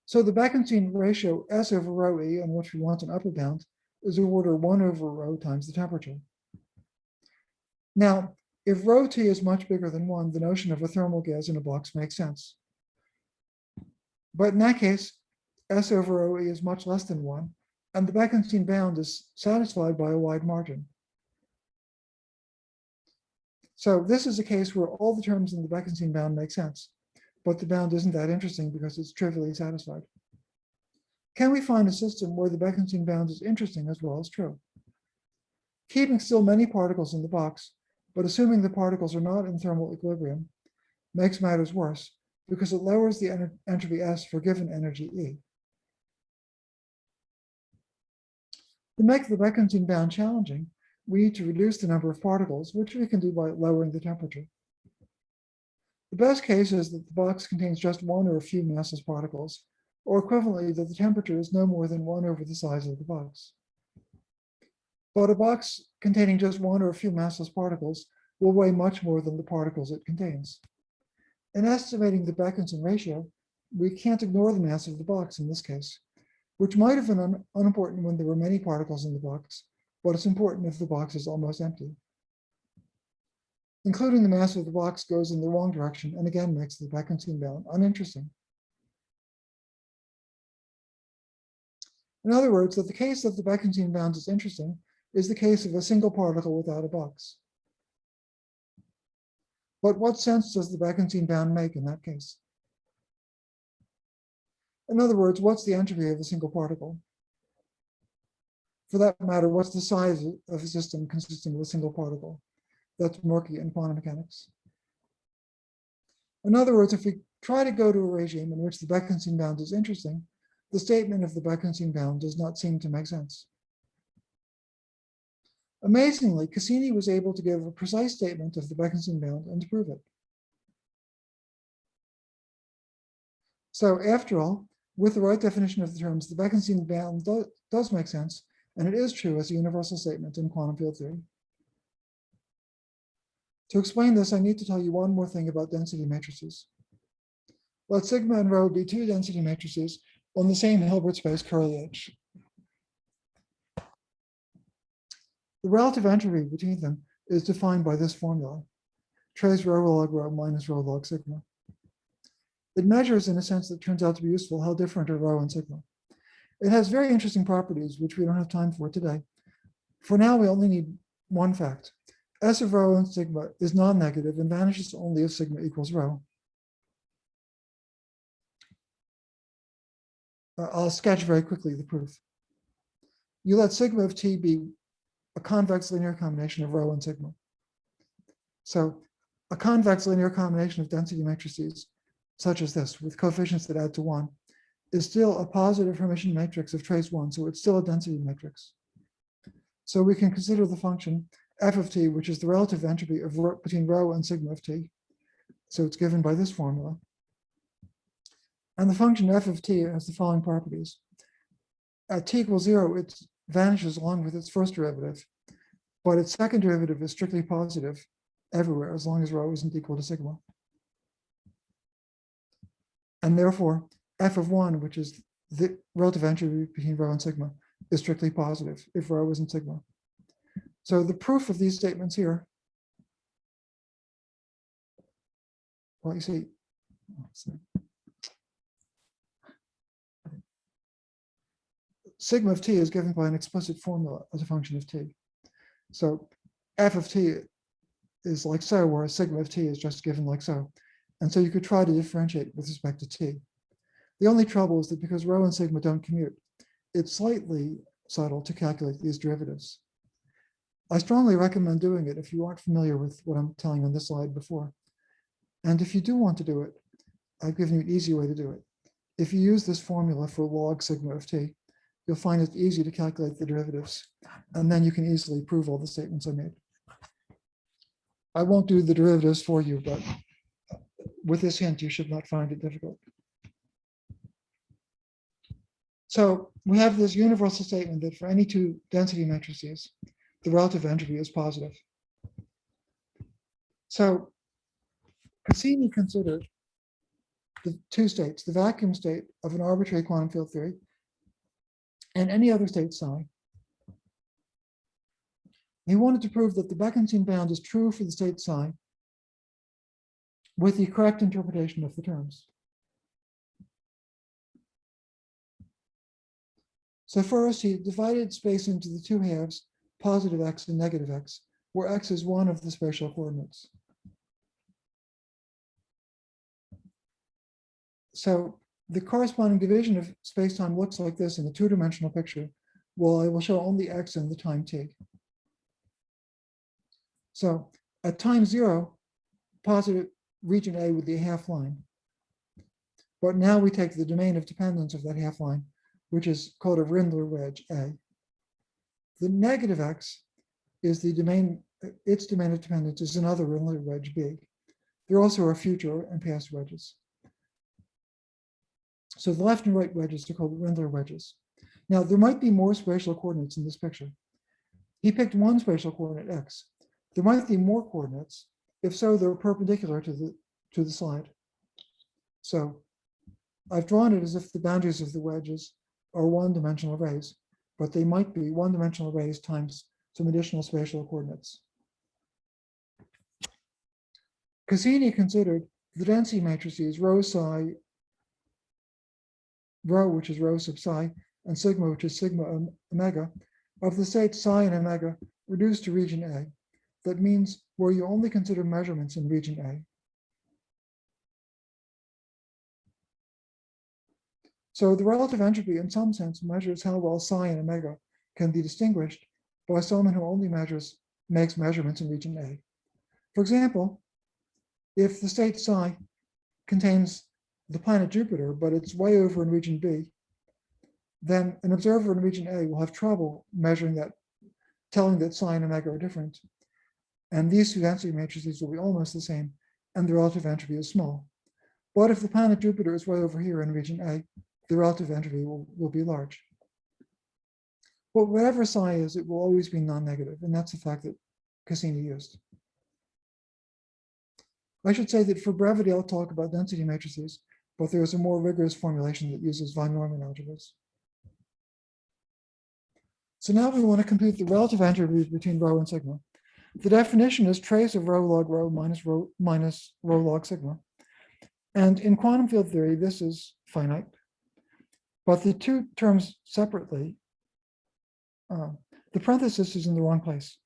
So the Beckenstein ratio S over rho E, on which we want an upper bound, is of order 1 over rho times the temperature. Now, if rho T is much bigger than 1, the notion of a thermal gas in a box makes sense. But in that case, S over rho E is much less than 1, and the Beckenstein bound is satisfied by a wide margin. So this is a case where all the terms in the Beckenstein bound make sense, but the bound isn't that interesting because it's trivially satisfied. Can we find a system where the Beckenstein bound is interesting as well as true? Keeping still many particles in the box, but assuming the particles are not in thermal equilibrium, makes matters worse because it lowers the entropy S for given energy E. To make the Beckenstein bound challenging, we need to reduce the number of particles, which we can do by lowering the temperature. The best case is that the box contains just one or a few massless particles, or equivalently that the temperature is no more than 1 over the size of the box. But a box containing just one or a few massless particles will weigh much more than the particles it contains. In estimating the Beckenstein ratio, we can't ignore the mass of the box in this case, which might have been unimportant when there were many particles in the box, but it's important if the box is almost empty. Including the mass of the box goes in the wrong direction and again makes the Beckenstein bound uninteresting. In other words, that the case that the Beckenstein bound is interesting is the case of a single particle without a box. But what sense does the Beckenstein bound make in that case? In other words, what's the entropy of a single particle? For that matter, what's the size of a system consisting of a single particle? That's murky in quantum mechanics. In other words, if we try to go to a regime in which the Beckenstein bound is interesting, the statement of the Beckenstein bound does not seem to make sense. Amazingly, Cassini was able to give a precise statement of the Beckenstein bound and to prove it. So after all, with the right definition of the terms, the Beckenstein bound does make sense, and it is true as a universal statement in quantum field theory. To explain this, I need to tell you one more thing about density matrices. Let sigma and rho be two density matrices on the same Hilbert space curly H. The relative entropy between them is defined by this formula, trace rho log rho minus rho log sigma. It measures, in a sense that turns out to be useful, how different are rho and sigma. It has very interesting properties, which we don't have time for today. For now, we only need one fact. S of rho and sigma is non-negative and vanishes only if sigma equals rho. I'll sketch very quickly the proof. You let sigma of t be a convex linear combination of rho and sigma. So a convex linear combination of density matrices, such as this, with coefficients that add to 1, is still a positive Hermitian matrix of trace 1, so it's still a density matrix. So we can consider the function f of t, which is the relative entropy of between rho and sigma of t. So it's given by this formula. And the function f of t has the following properties. At t equals 0, it vanishes along with its first derivative, but its second derivative is strictly positive everywhere as long as rho isn't equal to sigma. And therefore, f of 1, which is the relative entropy between rho and sigma, is strictly positive if rho isn't sigma. So the proof of these statements here, well, you see, sigma of t is given by an explicit formula as a function of t. So f of t is like so, whereas sigma of t is just given like so. And so you could try to differentiate with respect to t. The only trouble is that because rho and sigma don't commute, it's slightly subtle to calculate these derivatives. I strongly recommend doing it if you aren't familiar with what I'm telling on this slide before. And if you do want to do it, I've given you an easy way to do it. If you use this formula for log sigma of t, you'll find it easy to calculate the derivatives. And then you can easily prove all the statements I made. I won't do the derivatives for you, but with this hint, you should not find it difficult. So we have this universal statement that for any two density matrices, the relative entropy is positive. So Cassini considered the two states, the vacuum state of an arbitrary quantum field theory and any other state psi. He wanted to prove that the Beckenstein bound is true for the state psi with the correct interpretation of the terms. So first, he divided space into the two halves, positive x and negative x, where x is one of the spatial coordinates. So the corresponding division of space-time looks like this in the two-dimensional picture, while I will show only x and the time t. So at time 0, positive region A would be a half line. But now we take the domain of dependence of that half line, which is called a Rindler wedge A. The negative x is the domain, its domain of dependence is another Rindler wedge B. There also are future and past wedges. So the left and right wedges are called Rindler wedges. Now, there might be more spatial coordinates in this picture. He picked one spatial coordinate x. There might be more coordinates. If so, they're perpendicular to the slide. So I've drawn it as if the boundaries of the wedges are one-dimensional arrays, but they might be one-dimensional arrays times some additional spatial coordinates. Cassini considered the density matrices rho psi, rho, which is rho sub psi, and sigma, which is sigma omega, of the states psi and omega reduced to region A. That means where you only consider measurements in region A. So the relative entropy in some sense measures how well psi and omega can be distinguished by someone who only makes measurements in region A. For example, if the state psi contains the planet Jupiter, but it's way over in region B, then an observer in region A will have trouble measuring that, telling that psi and omega are different. And these two density matrices will be almost the same, and the relative entropy is small. But if the planet Jupiter is way over here in region A, the relative entropy will be large. But whatever psi is, it will always be non-negative, and that's the fact that Cassini used. I should say that for brevity, I'll talk about density matrices, but there's a more rigorous formulation that uses von Neumann algebras. So now we want to compute the relative entropy between rho and sigma. The definition is trace of rho log rho minus rho log sigma. And in quantum field theory, this is finite. But the two terms separately, the parenthesis is in the wrong place.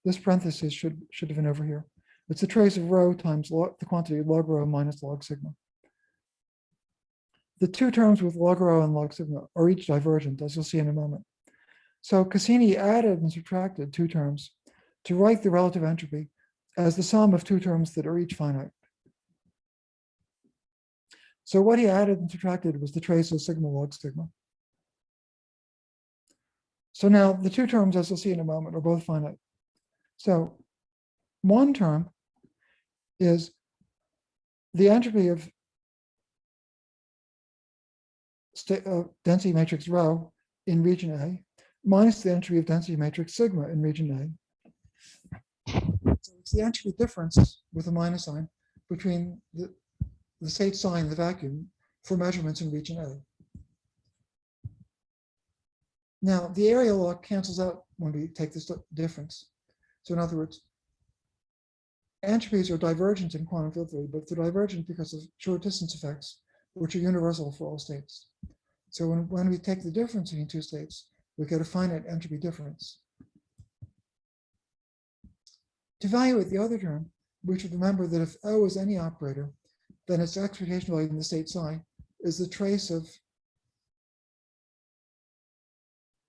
This parenthesis should have been over here. It's a trace of rho times the quantity log rho minus log sigma. The two terms with log rho and log sigma are each divergent, as you'll see in a moment. So Cassini added and subtracted two terms to write the relative entropy as the sum of two terms that are each finite. So what he added and subtracted was the trace of sigma log sigma. So now the two terms, as you'll see in a moment, are both finite. So one term is the entropy of density matrix rho in region A minus the entropy of density matrix sigma in region A. So it's the entropy difference with a minus sign between the state psi in the vacuum for measurements in region A. Now, the area law cancels out when we take this difference. So in other words, entropies are divergent in quantum field theory, but they're divergent because of short distance effects, which are universal for all states. So when we take the difference between two states, we get a finite entropy difference. To evaluate the other term, we should remember that if O is any operator, then its expectation value in the state psi is the trace of,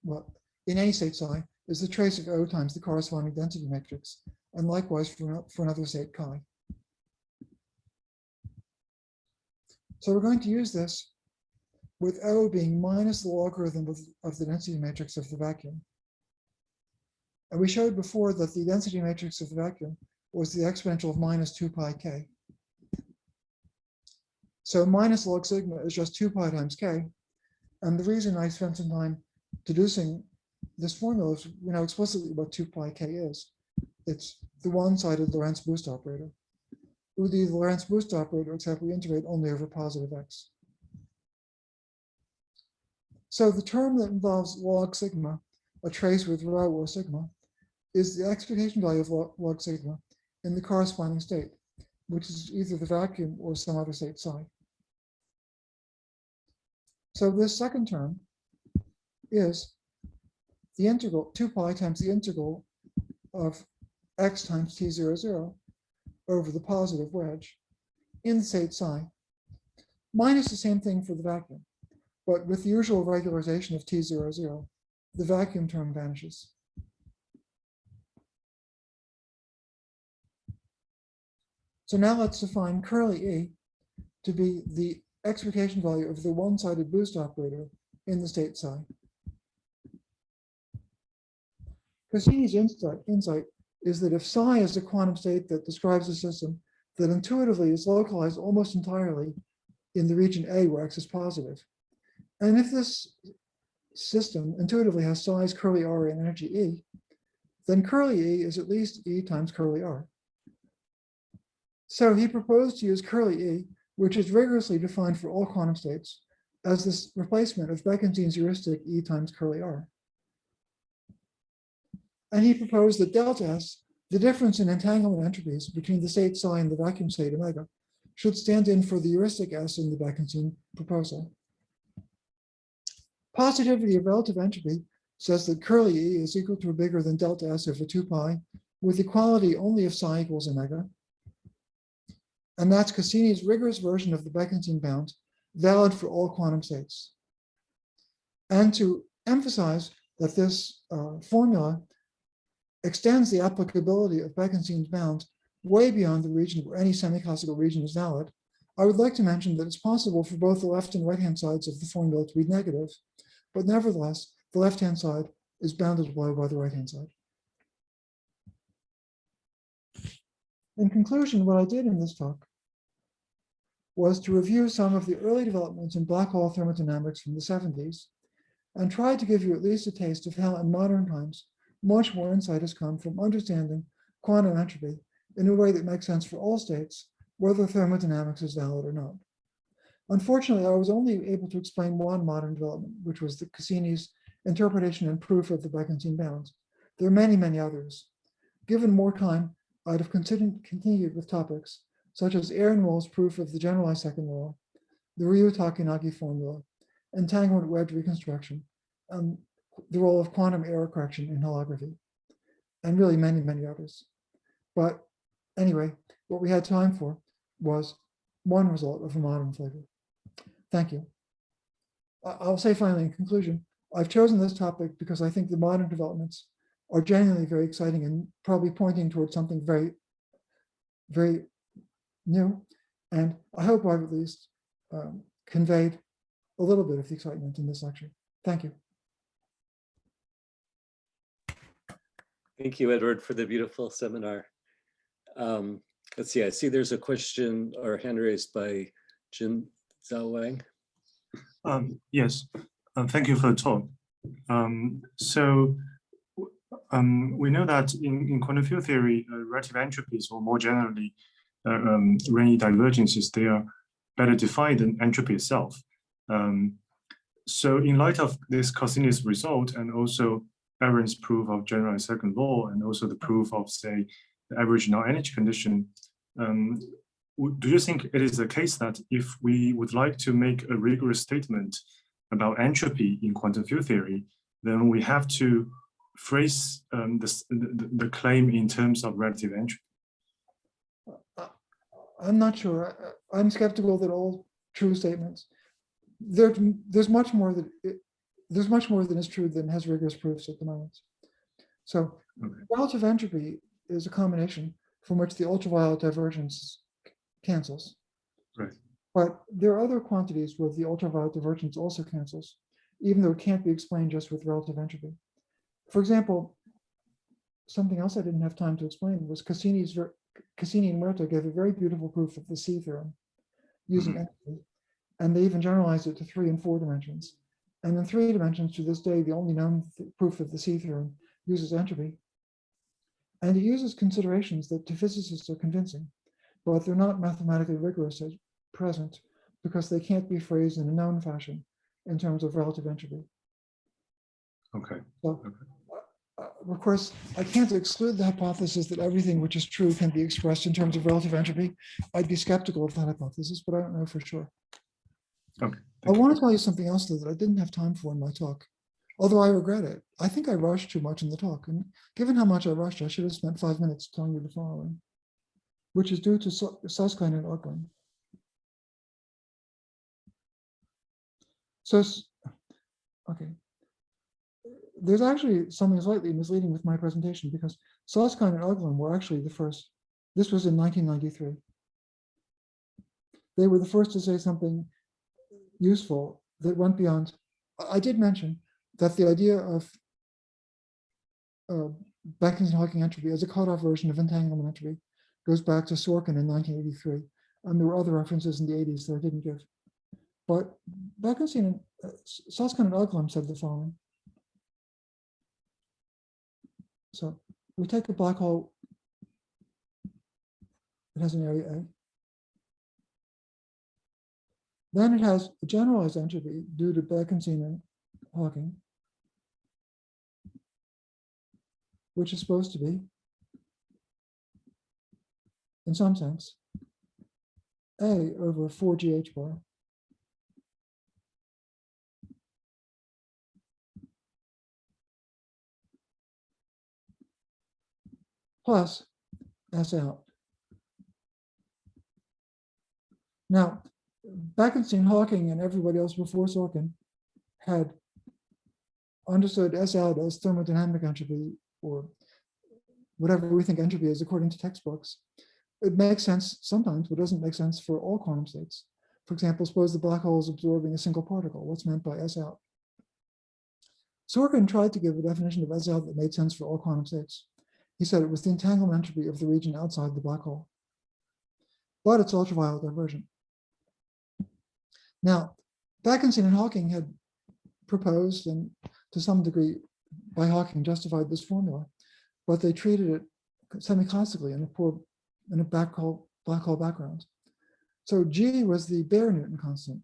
well, in any state psi, is the trace of O times the corresponding density matrix, and likewise for another state chi. So we're going to use this with O being minus the logarithm of the density matrix of the vacuum. And we showed before that the density matrix of the vacuum was the exponential of minus 2 pi k. So minus log sigma is just 2 pi times k. And the reason I spent some time deducing this formula is we know explicitly what 2 pi k is. It's the one-sided Lorentz boost operator. It would be the Lorentz boost operator, except we integrate only over positive x. So the term that involves log sigma, a trace with rho or sigma, is the expectation value of log sigma in the corresponding state, which is either the vacuum or some other state psi. So this second term is the integral, 2 pi times the integral of x times t00 over the positive wedge in the state psi, minus the same thing for the vacuum. But with the usual regularization of t00, the vacuum term vanishes. So now let's define curly E to be the expectation value of the one-sided boost operator in the state psi. Cassini's insight is that if psi is a quantum state that describes a system that intuitively is localized almost entirely in the region A where x is positive, and if this system intuitively has size curly r and energy E, then curly E is at least E times curly R. So he proposed to use curly E, which is rigorously defined for all quantum states, as this replacement of Beckenstein's heuristic E times curly R. And he proposed that delta S, the difference in entanglement entropies between the state psi and the vacuum state omega, should stand in for the heuristic S in the Beckenstein proposal. Positivity of relative entropy says that curly E is equal to or bigger than delta S over 2 pi, with equality only if psi equals omega. And that's Cassini's rigorous version of the Beckenstein bound, valid for all quantum states. And to emphasize that this formula extends the applicability of Beckenstein's bound way beyond the region where any semi-classical region is valid, I would like to mention that it's possible for both the left and right-hand sides of the formula to be negative, but nevertheless, the left-hand side is bounded below by the right-hand side. In conclusion, what I did in this talk was to review some of the early developments in black hole thermodynamics from the 70s and try to give you at least a taste of how in modern times much more insight has come from understanding quantum entropy in a way that makes sense for all states, whether thermodynamics is valid or not. Unfortunately, I was only able to explain one modern development, which was the Cassini's interpretation and proof of the Beckenstein bound. There are many, many others. Given more time, I'd have continued with topics such as Ehrenwall's proof of the generalized second law, the Ryu-Takanagi formula, entanglement wedge reconstruction, and the role of quantum error correction in holography, and really many, many others. But anyway, what we had time for was one result of a modern flavor. Thank you. I'll say finally in conclusion, I've chosen this topic because I think the modern developments are genuinely very exciting and probably pointing towards something very, very new. And I hope I've at least conveyed a little bit of the excitement in this lecture. Thank you. Thank you, Edward, for the beautiful seminar. Let's see, I see there's a question or hand raised by Jin Zhao Wang. Yes, thank you for the talk. We know that in quantum field theory, relative entropies, or more generally, Renyi divergences, they are better defined than entropy itself. So in light of this Cassini's result, and also Aaron's proof of generalized second law, and also the proof of, say, the average non-energy condition, do you think it is the case that if we would like to make a rigorous statement about entropy in quantum field theory, then we have to phrase the claim in terms of relative entropy? I'm not sure. I'm skeptical that all true statements. There's much more that is true than has rigorous proofs at the moment. So relative entropy is a combination from which the ultraviolet divergence cancels. Right. But there are other quantities where the ultraviolet divergence also cancels, even though it can't be explained just with relative entropy. For example, something else I didn't have time to explain was Cassini and Muerto gave a very beautiful proof of the C theorem using entropy, and they even generalized it to 3 and 4 dimensions. And in 3 dimensions, to this day, the only known proof of the C theorem uses entropy. And it uses considerations that to physicists are convincing, but they're not mathematically rigorous at present because they can't be phrased in a known fashion in terms of relative entropy. Okay. So, of course, I can't exclude the hypothesis that everything which is true can be expressed in terms of relative entropy. I'd be skeptical of that hypothesis, but I don't know for sure. Okay. I want to tell you something else, though, that I didn't have time for in my talk, although I regret it. I think I rushed too much in the talk, and given how much I rushed, I should have spent 5 minutes telling you the following, which is due to Susskind and Ogren. So, okay. There's actually something slightly misleading with my presentation because Susskind and Ogren were actually the first. This was in 1993. They were the first to say something useful that went beyond. I did mention that the idea of Beckenstein-Hawking entropy as a cutoff version of entanglement entropy goes back to Sorkin in 1983. And there were other references in the 80s that I didn't give. But Beckenstein, Susskind and Uglum said the following. So we take a black hole, it has an area A. Then it has a generalized entropy due to Beckenstein and Hawking, which is supposed to be, in some sense, A over 4GH bar plus S out. Now, Beckenstein, Hawking, and everybody else before Sorkin had understood S out as thermodynamic entropy, or whatever we think entropy is according to textbooks. It makes sense sometimes, but doesn't make sense for all quantum states. For example, suppose the black hole is absorbing a single particle. What's meant by S out? Sorkin tried to give a definition of S out that made sense for all quantum states. He said it was the entanglement entropy of the region outside the black hole. But it's ultraviolet divergent. Now, Beckenstein and Hawking had proposed, and to some degree by Hawking justified this formula, but they treated it semi-classically in a black hole background. So G was the bare Newton constant.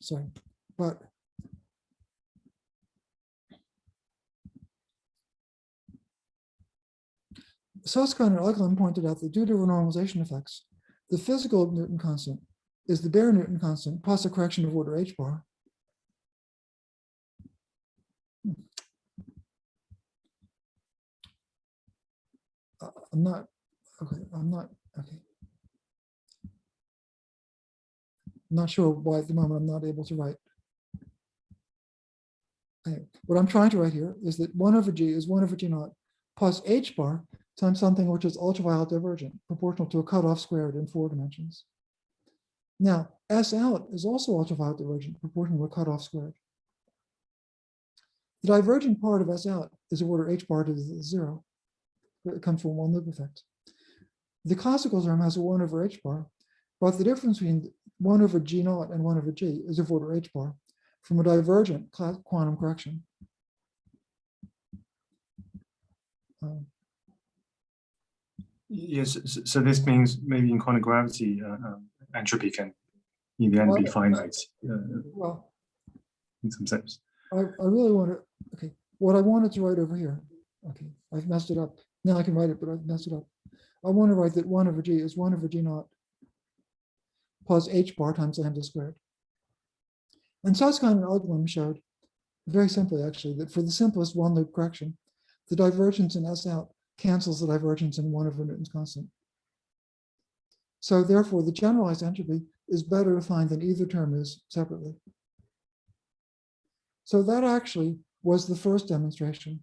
Sorry, but Susskind and Uglum pointed out that due to renormalization effects, the physical Newton constant is the bare Newton constant plus a correction of order h bar. I'm not sure why at the moment I'm not able to write. Anyway, what I'm trying to write here is that 1 over G is 1 over G naught plus h bar times something which is ultraviolet divergent, proportional to a cutoff squared in 4 dimensions. Now, S out is also ultraviolet divergent, proportional to a cutoff squared. The divergent part of S out is of order h bar to the 0. It comes from one loop effect. The classical term has a 1 over h bar, but the difference between 1 over G naught and 1 over G is of order h bar from a divergent quantum correction. Yes, so this means maybe in quantum gravity, entropy can in the end be finite. Well, in some sense. I really want to, okay, what I wanted to write over here, okay, I've messed it up. Now I can write it, but I've messed it up. I want to write that 1 over G is 1 over G naught plus h bar times lambda squared. And Susskind and Uglum showed, very simply actually, that for the simplest one loop correction, the divergence in S out cancels the divergence in 1 over Newton's constant. So therefore, the generalized entropy is better defined than either term is separately. So that actually was the first demonstration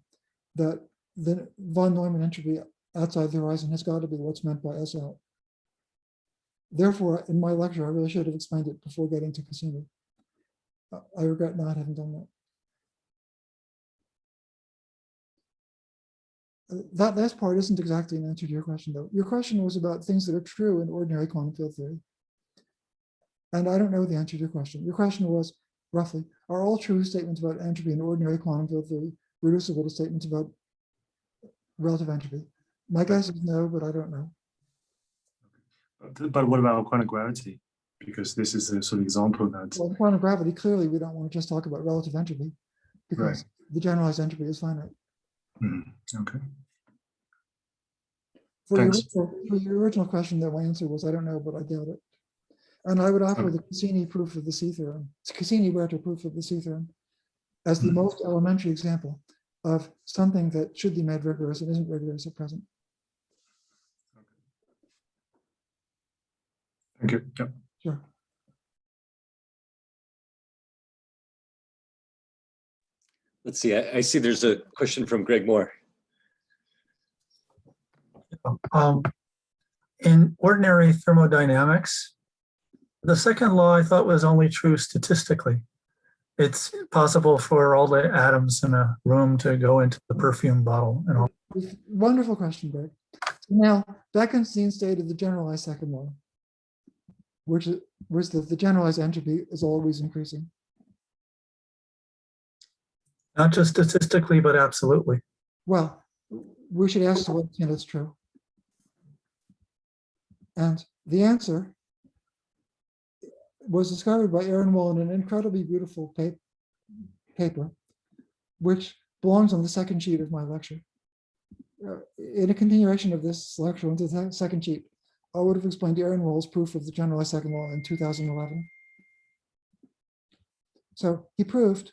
that the von Neumann entropy outside the horizon has got to be what's meant by S out. Therefore, in my lecture, I really should have explained it before getting to Cassini. I regret not having done that. That last part isn't exactly an answer to your question, though. Your question was about things that are true in ordinary quantum field theory. And I don't know the answer to your question. Your question was, roughly, are all true statements about entropy in ordinary quantum field theory reducible to statements about relative entropy? My guess is no, but I don't know. But what about quantum gravity? Because this is a sort of example that... Well, in quantum gravity, clearly we don't want to just talk about relative entropy because the generalized entropy is finite. Okay. For your original question, that my answer was I don't know, but I doubt it. And I would offer the Cassini proof of the C theorem, Cassini-Werter proof of the C theorem, as the most elementary example of something that should be made rigorous and isn't rigorous at present. Thank you. Yep. Sure. Let's see, I see there's a question from Greg Moore. In ordinary thermodynamics, the second law I thought was only true statistically. it's possible for all the atoms in a room to go into the perfume bottle and all. Wonderful question, Greg. Now, Beckenstein stated the generalized second law, which was that the generalized entropy is always increasing. Not just statistically, but absolutely. Well, we should ask to what extent it's true. And the answer was discovered by Aaron Wall in an incredibly beautiful paper, which belongs on the second sheet of my lecture. In a continuation of this lecture into the second sheet, I would have explained Aaron Wall's proof of the generalized second law in 2011. So he proved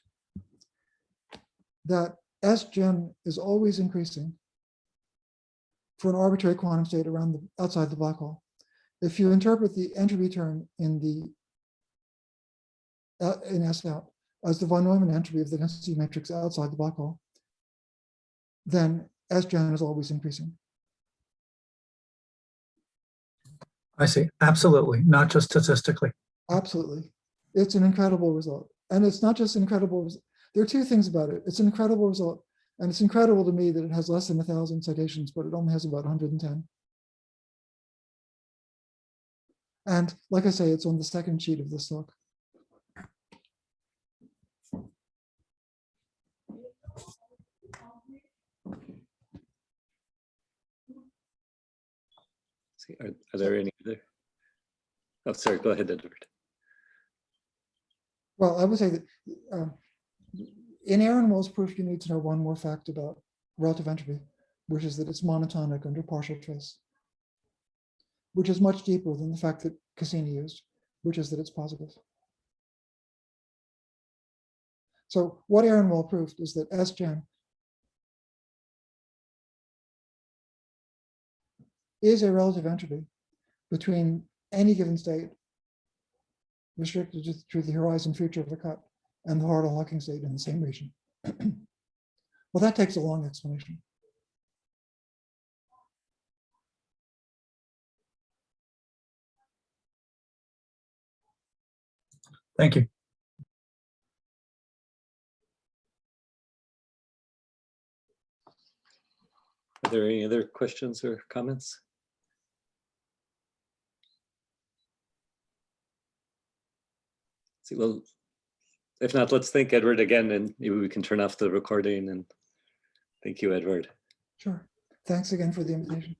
that S-gen is always increasing for an arbitrary quantum state around outside the black hole. If you interpret the entropy term in S out as the von Neumann entropy of the density matrix outside the black hole, then S-gen is always increasing. I see. Absolutely. Not just statistically. Absolutely. It's an incredible result. And it's not just incredible. There are two things about it. It's an incredible result. And it's incredible to me that it has less than 1,000 citations, but it only has about 110. And like I say, it's on the second sheet of this talk. See, are there any other? Oh, sorry, go ahead, Edward. Well, I would say that in Aaron Wall's proof, you need to know one more fact about relative entropy, which is that it's monotonic under partial trace, which is much deeper than the fact that Cassini used, which is that it's positive. So what Aaron Wall proved is that S-gen is a relative entropy between any given state restricted to the horizon feature of the cut and the Hartle-Hawking state in the same region. Well, that takes a long explanation. Thank you. Are there any other questions or comments? See, well, if not, let's thank Edward again, and maybe we can turn off the recording. And thank you, Edward. Sure. Thanks again for the invitation.